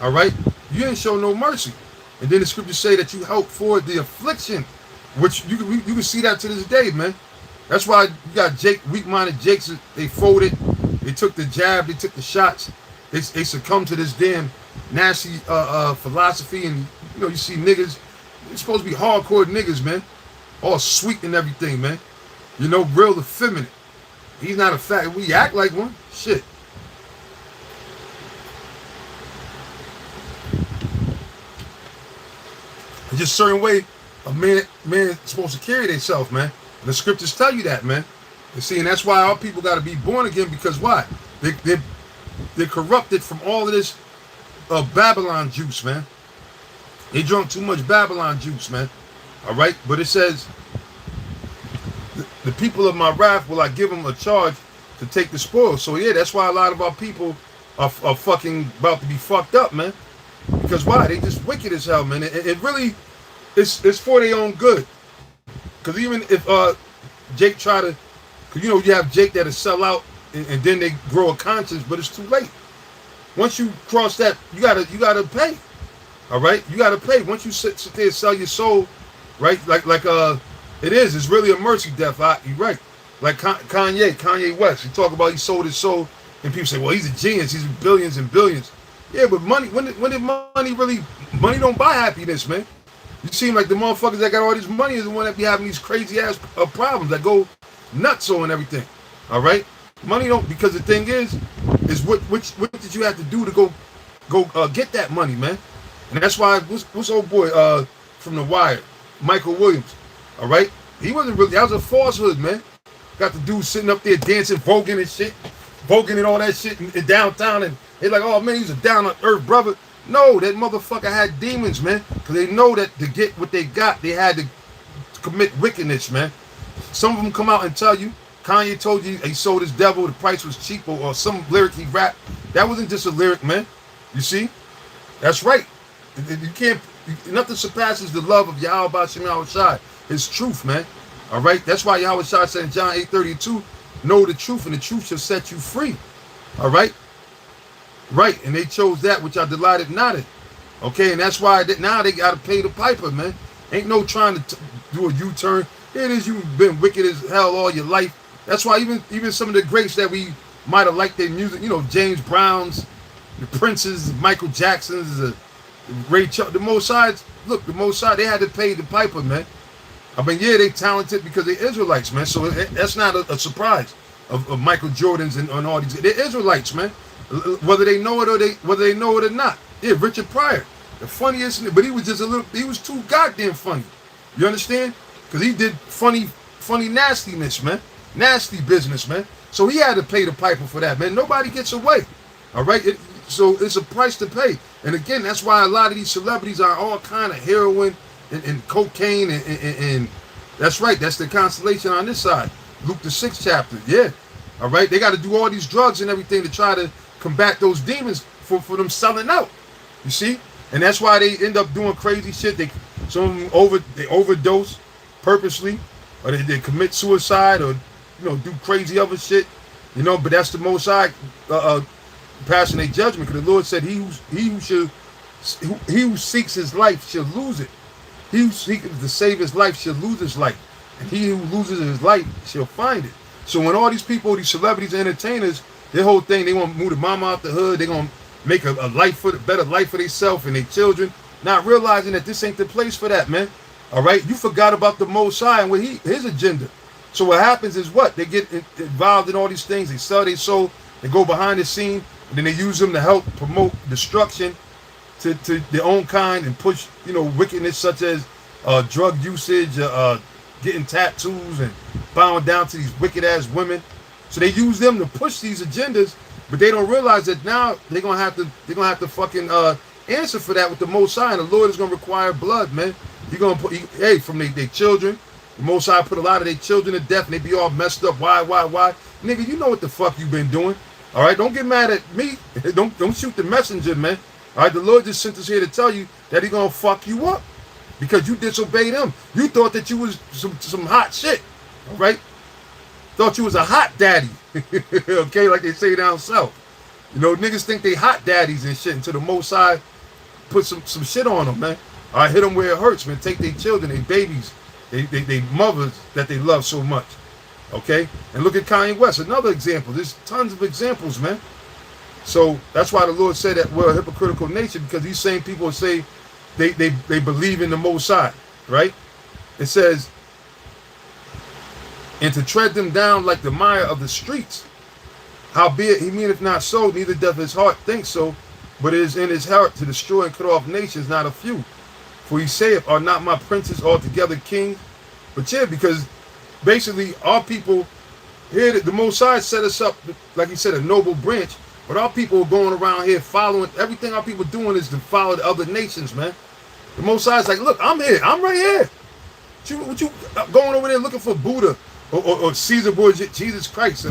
All right. You didn't show no mercy. And then the scriptures say that you helped forward the affliction, which you can see that to this day, man. That's why you got weak-minded Jakes. They folded. They took the jab. They took the shots. They succumbed to this damn nasty philosophy. And, you know, you see niggas. They're supposed to be hardcore niggas, man. All sweet and everything, man. You know, real effeminate. He's not a fact. We act like one. Shit. It's just a certain way a man is supposed to carry themselves, man. And the scriptures tell you that, man. You see, and that's why our people got to be born again, because why? They're corrupted from all of this Babylon juice, man. They drunk too much Babylon juice, man. All right? But it says, the people of my wrath will I give them a charge to take the spoils. So, yeah, that's why a lot of our people are fucking about to be fucked up, man. Because why? They just wicked as hell, man. It really, it's for their own good. Because even if Jake try to, cause you know you have Jake that'll sell out and then they grow a conscience, but it's too late. Once you cross that, you gotta pay. All right, you gotta pay. Once you sit there and sell your soul, right? It's really a mercy death. You're right. Like Kanye West. He talk about he sold his soul, and people say, well, he's a genius. He's billions and billions. Yeah, but money, when did money don't buy happiness, man. You seem like the motherfuckers that got all this money is the one that be having these crazy ass problems that go nuts on and everything. All right, money don't, because the thing is what did you have to do to go get that money, man? And that's why what's old boy from The Wire, Michael Williams. All right, he wasn't really, that was a falsehood, man. Got the dude sitting up there dancing, voguing and shit, voguing and all that shit in downtown, and they're like, oh man, he's a down on earth brother. No, that motherfucker had demons, man. Because they know that to get what they got, they had to commit wickedness, man. Some of them come out and tell you, Kanye told you he sold his devil, the price was cheap, or some lyric he rapped. That wasn't just a lyric, man. You see? That's right. You can't, nothing surpasses the love of Yahweh B'Shem Yahweh Shai. It's truth, man. All right? That's why Yahweh Shai said in John 8:32, know the truth, and the truth shall set you free. All right? Right, and they chose that which I delighted not in. Okay, and that's why now they got to pay the piper, man. Ain't no trying to do a U-turn. It is, you've been wicked as hell all your life. That's why even some of the greats that we might have liked their music, you know, James Brown's, the Prince's, Michael Jackson's, Ray Charles, the Most High, look, the Most High, they had to pay the piper, man. I mean, yeah, they talented because they're Israelites, man. So that's not a surprise of Michael Jordan's and all these. They're Israelites, man. Whether they know it or not. Yeah, Richard Pryor, the funniest, but he was just he was too goddamn funny. You understand? Because he did funny nastiness, man. Nasty business, man. So he had to pay the piper for that, man. Nobody gets away. All right? So it's a price to pay. And again, that's why a lot of these celebrities are all kind of heroin and cocaine and that's right. That's the constellation on this side. Luke the 6th chapter. Yeah. All right, they got to do all these drugs and everything to try to combat those demons for them selling out. You see, and that's why they end up doing crazy shit. Some of them they overdose purposely, or they commit suicide, or do crazy other shit. But that's the Most High passing a judgment, because the Lord said he who seeks his life shall lose it. He who seeks to save his life shall lose his life, and he who loses his life shall find it. So when all these people, these celebrities, entertainers, their whole thing, they want to move the mama out the hood, they're going to make a better life for themselves and their children, not realizing that this ain't the place for that, man. All right, you forgot about the Most High and his agenda. So what happens is what? They get involved in all these things, they sell their soul, they go behind the scene, and then they use them to help promote destruction to their own kind, and push, wickedness such as drug usage, getting tattoos, and bowing down to these wicked ass women. So they use them to push these agendas, but they don't realize that now they're gonna have to fucking answer for that with the Most High, and the Lord is gonna require blood, man. You're gonna put from their children. The Most High put a lot of their children to death, and they be all messed up. Why? Nigga, you know what the fuck you been doing. All right, don't get mad at me. Don't shoot the messenger, man. All right, the Lord just sent us here to tell you that He gonna fuck you up because you disobeyed Him. You thought that you was some hot shit. All right, thought you was a hot daddy. Okay, like they say down south. Niggas think they hot daddies and shit until the Most High put some shit on them, man. All right, hit them where it hurts, man. Take their children, their babies, they mothers that they love so much. Okay, and look at Kanye West, another example. There's tons of examples, man. So that's why the Lord said that we're a hypocritical nation, because these same people say they believe in the Most High, right? It says, and to tread them down like the mire of the streets. Howbeit he meaneth not so, neither doth his heart think so, but it is in his heart to destroy and cut off nations, not a few. For he saith, are not my princes altogether kings? But yeah, because basically our people here, the Most High set us up, like he said, a noble branch, but our people are going around here following, everything our people doing is to follow the other nations, man. The Most High is like, look, I'm here, I'm right here. What you going over there looking for Buddha or Caesar Borgia, Jesus Christ,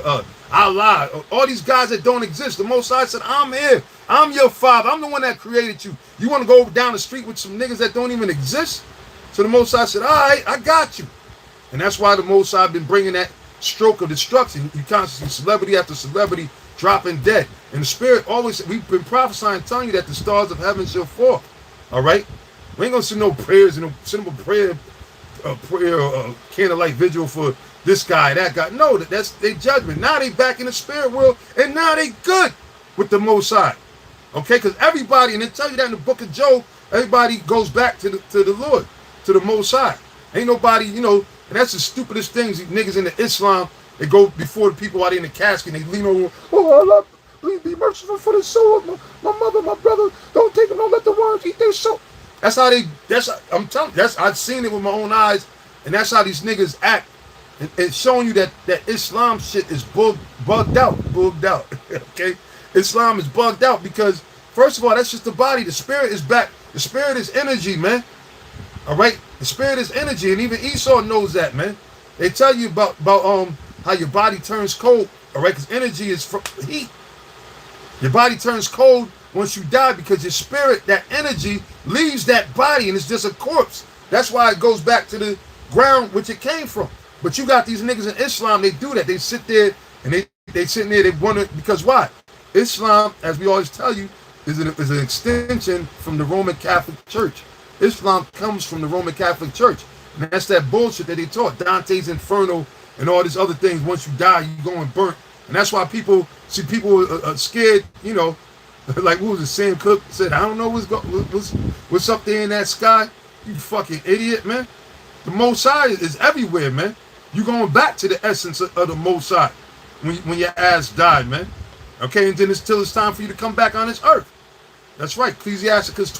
Allah, all these guys that don't exist? The Most High said, I'm here, I'm your father, I'm the one that created you. You want to go down the street with some niggas that don't even exist? So the Most High said, all right, I got you. And that's why the Most High been bringing that stroke of destruction. You constantly see celebrity after celebrity dropping dead. And the Spirit always, we've been prophesying, telling you that the stars of heaven shall fall. All right? We ain't going to send no prayers and no simple prayer, candlelight vigil for this guy, that guy. No, that's their judgment. Now they back in the spirit world, and now they good with the Most High. Okay? Because everybody, and they tell you that in the book of Job, everybody goes back to the Lord, to the Most High. Ain't nobody, and that's the stupidest things. These niggas in the Islam, they go before the people out in the casket, and they lean over, oh Allah, please be merciful for the soul of my mother, my brother. Don't take them, don't let the worms eat their soul. That's how I'm telling you, I've seen it with my own eyes, and that's how these niggas act. It's showing you that Islam shit is bugged out. Okay? Islam is bugged out because, first of all, that's just the body. The spirit is back. The spirit is energy, man. All right? The spirit is energy, and even Esau knows that, man. They tell you about how your body turns cold, all right? Because energy is heat. Your body turns cold once you die because your spirit, that energy, leaves that body, and it's just a corpse. That's why it goes back to the ground which it came from. But you got these niggas in Islam, they do that. They sit there, and they sitting there, they wonder, because why? Islam, as we always tell you, is an extension from the Roman Catholic Church. Islam comes from the Roman Catholic Church. And that's that bullshit that they taught. Dante's Inferno and all these other things. Once you die, you go and burnt. And that's why people are scared, like what was it, Sam Cooke said, I don't know what's up there in that sky. You fucking idiot, man. The Most High is everywhere, man. You going back to the essence of the Most High when your ass died, man. Okay, and then it's time for you to come back on this earth. That's right, Ecclesiastes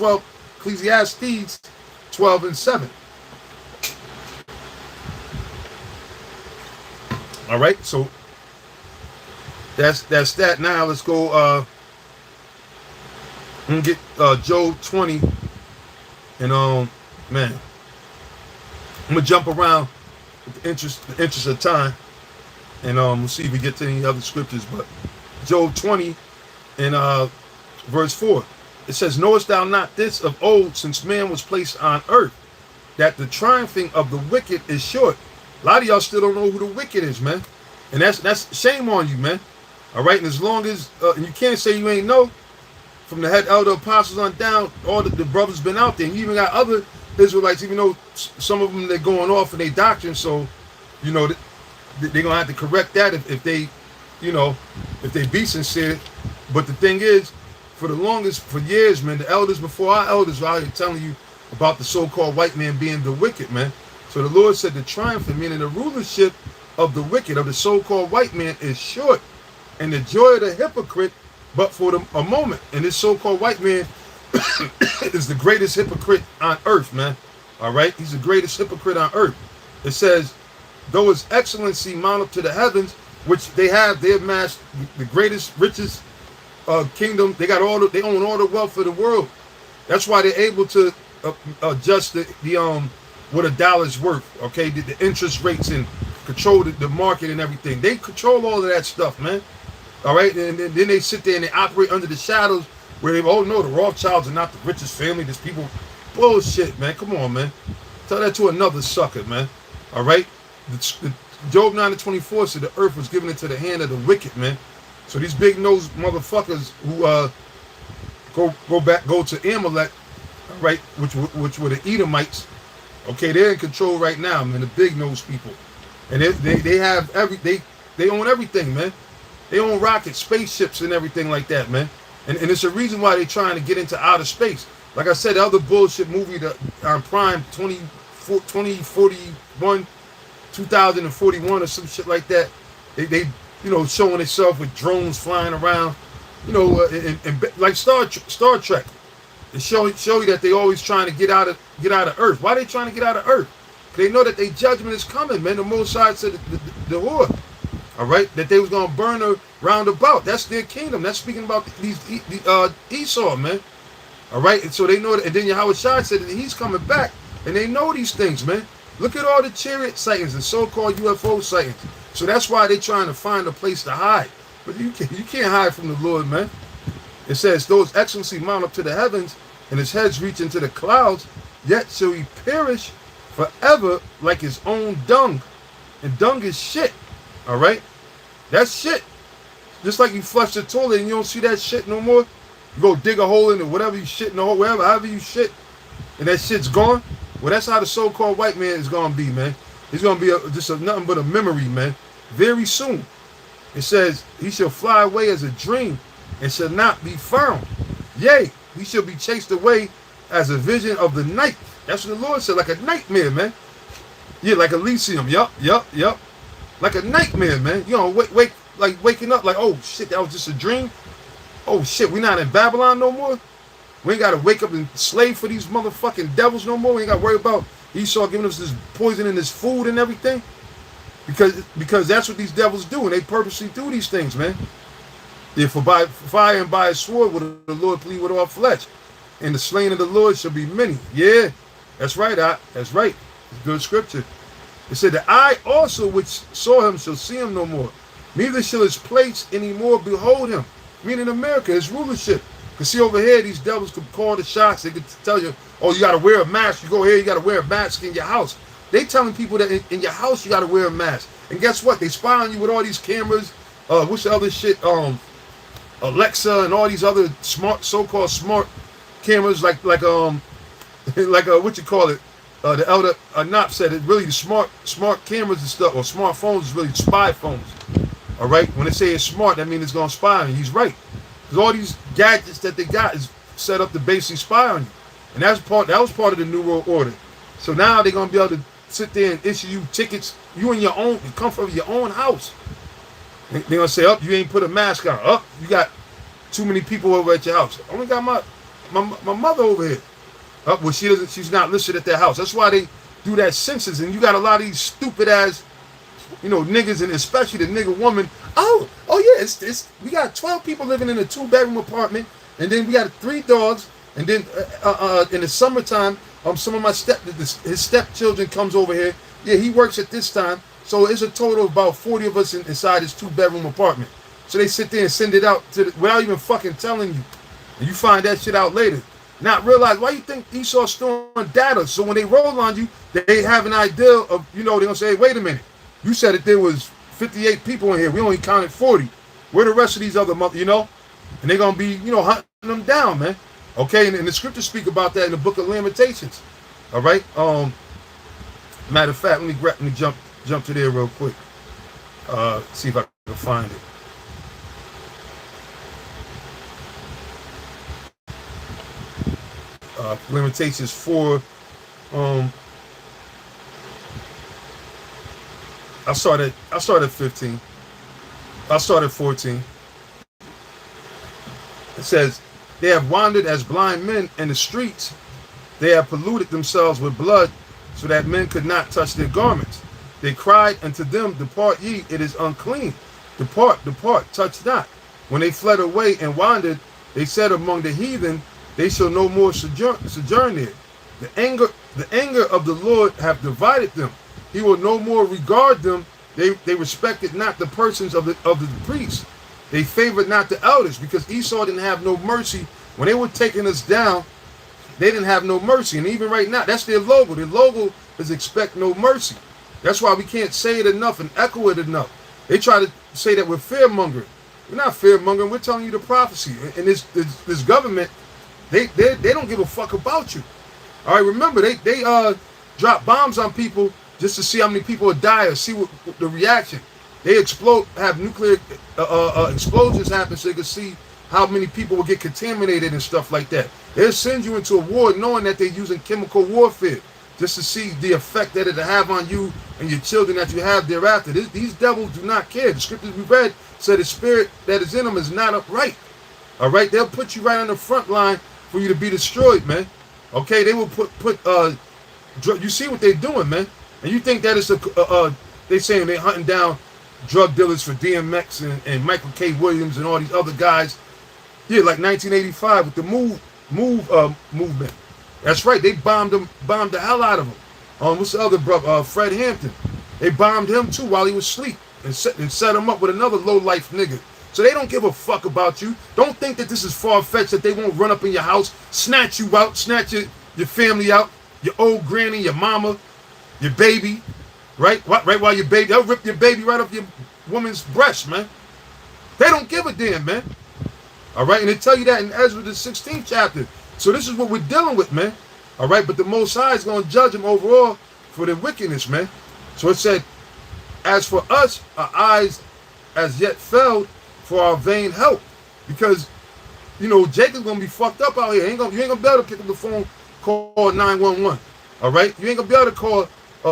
12 and 7. All right, so that's that. Now let's go and get Job 20, and man, I'm gonna jump around with the interest of time. And we'll see if we get to any other scriptures. But Job 20 and verse 4, it says, knowest thou not this of old, since man was placed on earth, that the triumphing of the wicked is short? A lot of y'all still don't know who the wicked is, man. And that's shame on you, man. All right, and as long as and you can't say you ain't know, from the head elder apostles on down, all the brothers been out there. And you even got other Israelites, even though some of them they're going off in their doctrine. So, you know, they're gonna have to correct that if they, you know, if they be sincere. But the thing is, for the longest, for years, man, the elders before our elders were out here telling you about the so-called white man being the wicked, man. So the Lord said the triumphant, meaning the rulership of the wicked, of the so-called white man, is short, and the joy of the hypocrite but for a moment. And this so-called white man is the greatest hypocrite on earth, man. All right? He's the greatest hypocrite on earth. It says, though his excellency mount up to the heavens, which they have amassed the greatest, richest kingdom. They own all the wealth of the world. That's why they're able to adjust the what a dollar's worth, okay? The interest rates and control the market and everything. They control all of that stuff, man. All right, and then they sit there and they operate under the shadows where they, oh no, the Rothschilds are not the richest family. There's people, bullshit, man. Come on, man. Tell that to another sucker, man. All right, Job 9:24 said the earth was given into the hand of the wicked, man. So these big nosed motherfuckers who go to Amalek, all right, which were the Edomites. Okay, they're in control right now, man. The big nosed people, and they have they own everything, man. They own rockets, spaceships, and everything like that, man. And it's a reason why they're trying to get into outer space. Like I said, the other bullshit movie on Prime 2041, 2041 or some shit like that. They you know, showing itself with drones flying around, you know, and like Star Trek. They show you that they always trying to get out of Earth. Why are they trying to get out of Earth? Because they know that their judgment is coming, man. The Most High said the whore. All right, that they was gonna burn her round about. That's their kingdom. That's speaking about Esau, man. All right, and so they know that. And then Yahweh Shai said that he's coming back, and they know these things, man. Look at all the chariot sightings, the so-called UFO sightings. So that's why they're trying to find a place to hide. But you can't hide from the Lord, man. It says, those excellency mount up to the heavens, and his heads reach into the clouds. Yet shall he perish forever like his own dung, and dung is shit. All right, that's shit. Just like you flush the toilet and you don't see that shit no more. You go dig a hole in it, whatever you shit in the hole, however you shit, and that shit's gone. Well, that's how the so-called white man is gonna be, man. He's gonna be nothing but a memory, man. Very soon, it says he shall fly away as a dream and shall not be found. Yea, he shall be chased away as a vision of the night. That's what the Lord said, like a nightmare, man. Yeah, like Elysium. Yup. Like a nightmare, man. You know, waking up like, oh shit, that was just a dream. Oh shit, we not in Babylon no more. We ain't gotta wake up and slave for these motherfucking devils no more. We ain't gotta worry about Esau giving us this poison in this food and everything. Because that's what these devils do, and they purposely do these things, man. Yeah, for by fire and by a sword will the Lord plead with all flesh, and the slain of the Lord shall be many. Yeah, that's right, that's right. It's good scripture. It said, the eye also which saw him shall see him no more, neither shall his place any more behold him. Meaning America, his rulership. Because see over here, these devils could call the shots. They could tell you, oh, you got to wear a mask. You go here, you got to wear a mask in your house. They telling people that in your house you got to wear a mask. And guess what? They spy on you with all these cameras. What's the other shit? Alexa and all these other smart, so-called smart cameras, like what you call it? The elder Nop said it really the smart cameras and stuff, or smartphones is really spy phones. All right, when they say it's smart, that means it's gonna spy on you. He's right, because all these gadgets that they got is set up to basically spy on you, and that was part of the New World Order. So now they're gonna be able to sit there and issue you tickets, you in your own, the comfort of your own house. They're gonna say, "Oh, you ain't put a mask on. Oh, you got too many people over at your house. I only got my mother over here. Well, she's not listed at their house. That's why they do that census, and you got a lot of these stupid ass, you know, niggas, and especially the nigga woman. Oh yeah, it's we got 12 people living in a 2-bedroom apartment, and then we got 3 dogs, and then in the summertime, some of my his stepchildren comes over here. Yeah, he works at this time. So it's a total of about 40 of us inside this 2-bedroom apartment. So they sit there and send it out without even fucking telling you. And you find that shit out later. Not realize why you think Esau's storing data. So when they roll on you, they have an idea of, they're going to say, wait a minute. You said that there was 58 people in here. We only counted 40. Where the rest of these other And they're going to be, hunting them down, man. Okay, and the scriptures speak about that in the book of Lamentations. All right? Matter of fact, let me jump to there real quick. See if I can find it. Lamentations 4. I started 15. I started 14. It says, they have wandered as blind men in the streets. They have polluted themselves with blood, so that men could not touch their garments. They cried unto them, depart ye, it is unclean. Depart, depart, touch not. When they fled away and wandered, they said among the heathen, they shall no more sojourn there. The anger of the Lord hath divided them. He will no more regard them. They respected not the persons of the priests. They favored not the elders, because Esau didn't have no mercy. When they were taking us down, they didn't have no mercy. And even right now, that's their logo. Their logo is expect no mercy. That's why we can't say it enough and echo it enough. They try to say that we're fear-mongering. We're not fear-mongering. We're telling you the prophecy. And this government, they don't give a fuck about you. All right, remember, they drop bombs on people just to see how many people will die or see what the reaction. They have nuclear explosions happen so they can see how many people will get contaminated and stuff like that. They'll send you into a war knowing that they're using chemical warfare just to see the effect that it'll have on you and your children that you have thereafter. These devils do not care. The scriptures we read said the spirit that is in them is not upright. All right, they'll put you right on the front line for you to be destroyed, man. Okay, they will you see what they're doing, man. And you think that it's they saying they're hunting down drug dealers for DMX and Michael K. Williams and all these other guys. Yeah, like 1985 with the movement. That's right. They bombed the hell out of him. What's the other brother? Fred Hampton. They bombed him too while he was asleep and set him up with another low-life nigga. So they don't give a fuck about you. Don't think that this is far-fetched, that they won't run up in your house, snatch you out, snatch your family out, your old granny, your mama, your baby, right? Right while your baby, they'll rip your baby right off your woman's breast, man. They don't give a damn, man. All right, and they tell you that in Ezra the 16th chapter. So this is what we're dealing with, man. All right, but the Most High is going to judge them overall for their wickedness, man. So it said, as for us, our eyes as yet failed for our vain help. Because, Jacob's going to be fucked up out here. You ain't going to be able to pick up the phone, call 911. All right? You ain't going to be able to call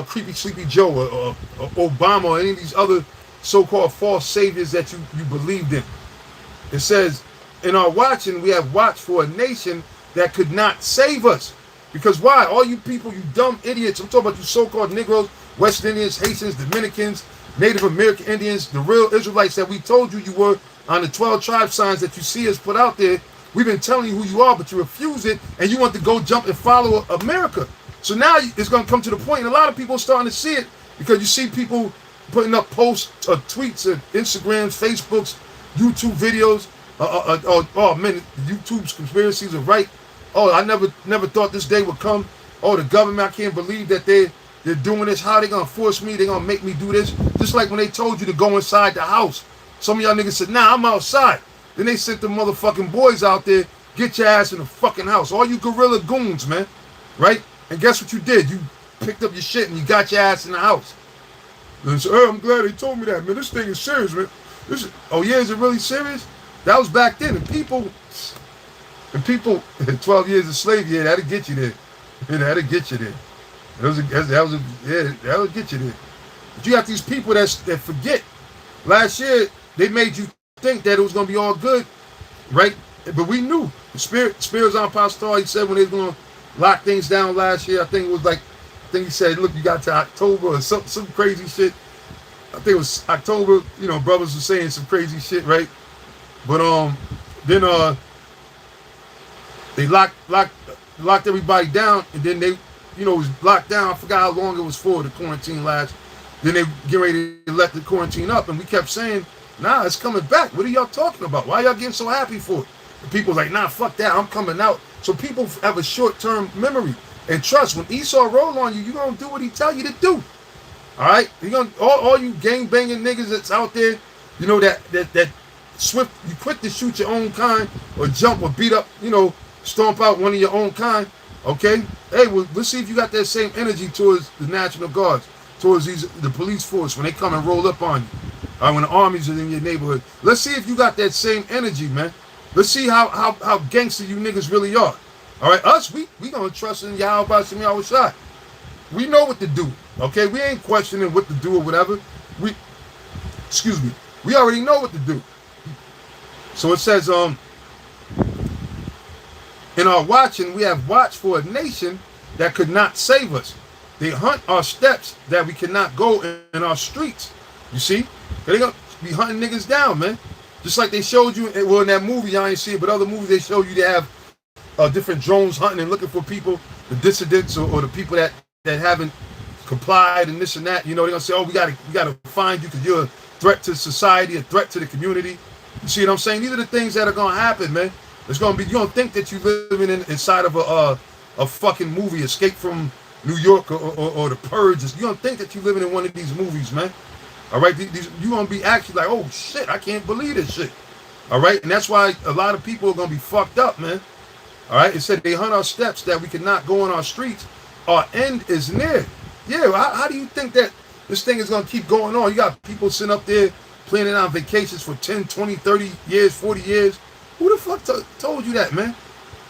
Creepy Sleepy Joe or Obama or any of these other so-called false saviors that you believed in. It says, in our watching, we have watched for a nation that could not save us. Because why? All you people, you dumb idiots, I'm talking about you so-called Negroes, West Indians, Haitians, Dominicans, Native American Indians, the real Israelites that we told you were on the 12 tribe signs that you see us put out there. We've been telling you who you are, but you refuse it, and you want to go jump and follow America. So now it's going to come to the point, and a lot of people are starting to see it, because you see people putting up posts, tweets, Instagrams, Facebooks, YouTube videos. Oh man, YouTube's conspiracies are right. Oh, I never thought this day would come. Oh, the government, I can't believe that they're doing this. How they gonna force me? They gonna make me do this? Just like when they told you to go inside the house. Some of y'all niggas said, nah, I'm outside. Then they sent the motherfucking boys out there, get your ass in the fucking house. All you gorilla goons, man. Right? And guess what you did? You picked up your shit and you got your ass in the house. And said, I'm glad they told me that, man. This thing is serious, man. Oh yeah, is it really serious? That was back then, and people, 12 years of slavery, yeah, that'll get you there. Yeah, that'll get you there. That'll get you there. But you got these people that forget. Last year, they made you think that it was going to be all good, right? But we knew. The Spirit's on Pastor, he said when they were going to lock things down last year, I think he said, look, you got to October or some crazy shit. I think it was October, brothers were saying some crazy shit, right? But then they locked everybody down, and then they, it was locked down. I forgot how long it was for, the quarantine last. Then they get ready to let the quarantine up, and we kept saying, nah, it's coming back. What are y'all talking about? Why y'all getting so happy for it? And people like, nah, fuck that, I'm coming out. So people have a short-term memory. And trust, when Esau roll on you, you're going to do what he tell you to do. All right? You're gonna, all you gang-banging niggas that's out there, you know, that swift, you quick to shoot your own kind or jump or beat up, you know, stomp out one of your own kind, okay? Hey, well, let's see if you got that same energy towards the National Guards, towards the police force when they come and roll up on you. All right, when the armies are in your neighborhood. Let's see if you got that same energy, man. Let's see how gangster you niggas really are. All right, us, we gonna trust in Yahweh Shem Yahweh Shai. We know what to do, okay? We ain't questioning what to do or whatever. We already know what to do. So it says, in our watching, we have watched for a nation that could not save us. They hunt our steps that we cannot go in our streets. You see? They gonna be hunting niggas down, man. Just like they showed you, well, in that movie, y'all ain't see it, but other movies, they show you they have different drones hunting and looking for people, the dissidents or the people that haven't complied and this and that. You know, they're gonna say, oh, we gotta find you because you're a threat to society, a threat to the community. You see what I'm saying? These are the things that are gonna happen, man. It's gonna be, you don't think that you're living inside of a fucking movie, Escape from New York or The Purge. You don't think that you're living in one of these movies, man. All right, you're gonna be actually like, oh shit, I can't believe this shit. All right, and that's why a lot of people are gonna be fucked up, man. All right, it said they hunt our steps that we cannot go on our streets. Our end is near. Yeah, how do you think that this thing is gonna keep going on? You got people sitting up there planning on vacations for 10, 20, 30 years, 40 years. Who the fuck told you that, man?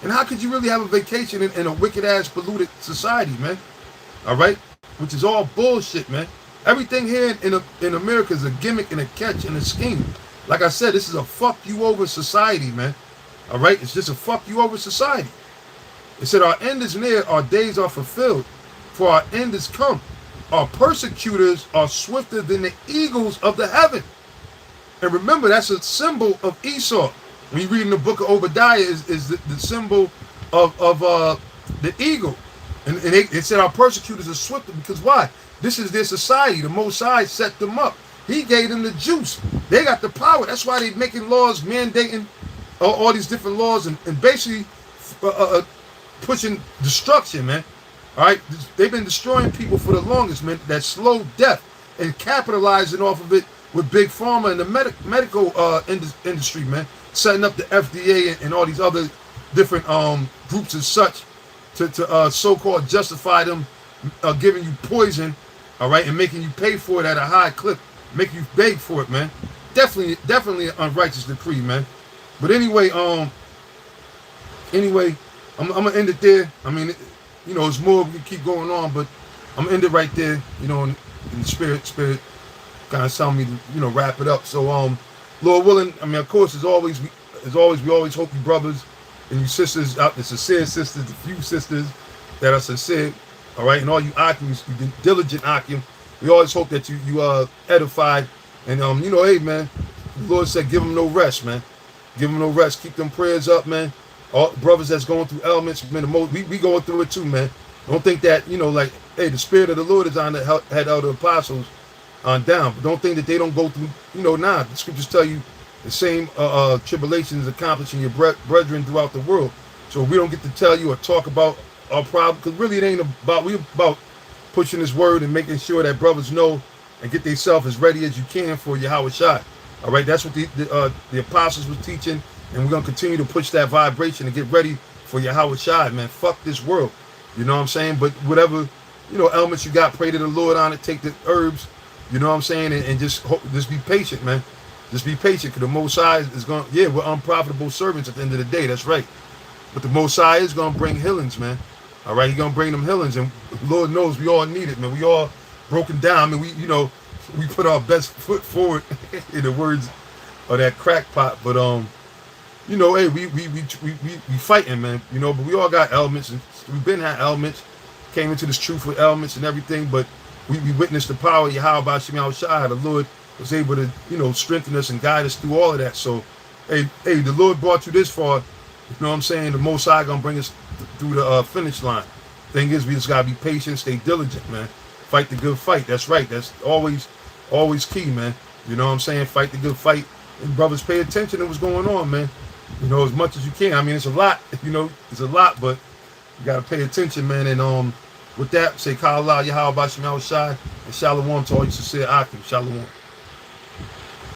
And how could you really have a vacation in a wicked-ass, polluted society, man? All right? Which is all bullshit, man. Everything here in America is a gimmick and a catch and a scheme. Like I said, this is a fuck you over society, man. All right? It's just a fuck you over society. It said, our end is near, our days are fulfilled, for our end is come. Our persecutors are swifter than the eagles of the heaven. And remember, that's a symbol of Esau. When you read in the book of Obadiah, is the symbol of the eagle. And it said our persecutors are swifter because why? This is their society. The Most High set them up. He gave them the juice. They got the power. That's why they're making laws, mandating all these different laws and basically pushing destruction, man. All right? They've been destroying people for the longest, man. That slow death and capitalizing off of it with Big Pharma and the medical industry, man. Setting up the FDA and all these other different groups and such to so-called justify them giving you poison, all right, and making you pay for it at a high clip, make you beg for it, man. Definitely an unrighteous decree, man. But anyway, I'm gonna end it there. I mean, you know, it's more we can keep going on, but I'm gonna end it right there. You know, in the spirit kind of telling me to, you know, wrap it up. So Lord willing, I mean, of course, as always, we always hope you brothers and you sisters out, the sincere sisters, the few sisters that are sincere, all right, and all you Akims, you diligent Akim, we always hope that you are edified. And you know, hey man, the Lord said, give them no rest, man. Give them no rest. Keep them prayers up, man. All brothers that's going through elements, man. We going through it too, man. Don't think that, you know, like, hey, the Spirit of the Lord is on the head of the apostles on down. But don't think that they don't go through, you know, nah. The scriptures tell you the same tribulations accomplishing your brethren throughout the world. So we don't get to tell you or talk about our problem, because really it ain't about, we about pushing this word and making sure that brothers know and get themselves as ready as you can for Yahweh Shai. All right, that's what the apostles was teaching, and we're going to continue to push that vibration and get ready for Yahweh Shai, man. Fuck this world. You know what I'm saying? But whatever, you know, elements you got, pray to the Lord on it, take the herbs, you know what I'm saying, and just be patient, man. Just be patient, because the Most High is going, yeah, we're unprofitable servants at the end of the day, that's right. But the Most High is going to bring healings, man. All right, he's going to bring them healings, and Lord knows we all need it, man. We all broken down. I mean, we put our best foot forward in the words of that crackpot. But you know, hey, we fighting, man. You know, but we all got elements, and we've been had elements, came into this truth with elements and everything. But we witnessed the power of Yahweh Shem Yahweh Shai. The Lord was able to, you know, strengthen us and guide us through all of that. So, hey, the Lord brought you this far. You know what I'm saying? The Most High gonna bring us through the finish line. Thing is, we just gotta be patient, stay diligent, man. Fight the good fight. That's right. That's always key, man. You know what I'm saying? Fight the good fight. And brothers, pay attention to what's going on, man. You know, as much as you can. I mean, it's a lot. You know, it's a lot, but you gotta pay attention, man. And with that, say Kala Yahweh Bashim Shai and Shalom to all you sincere Akim. Shalom.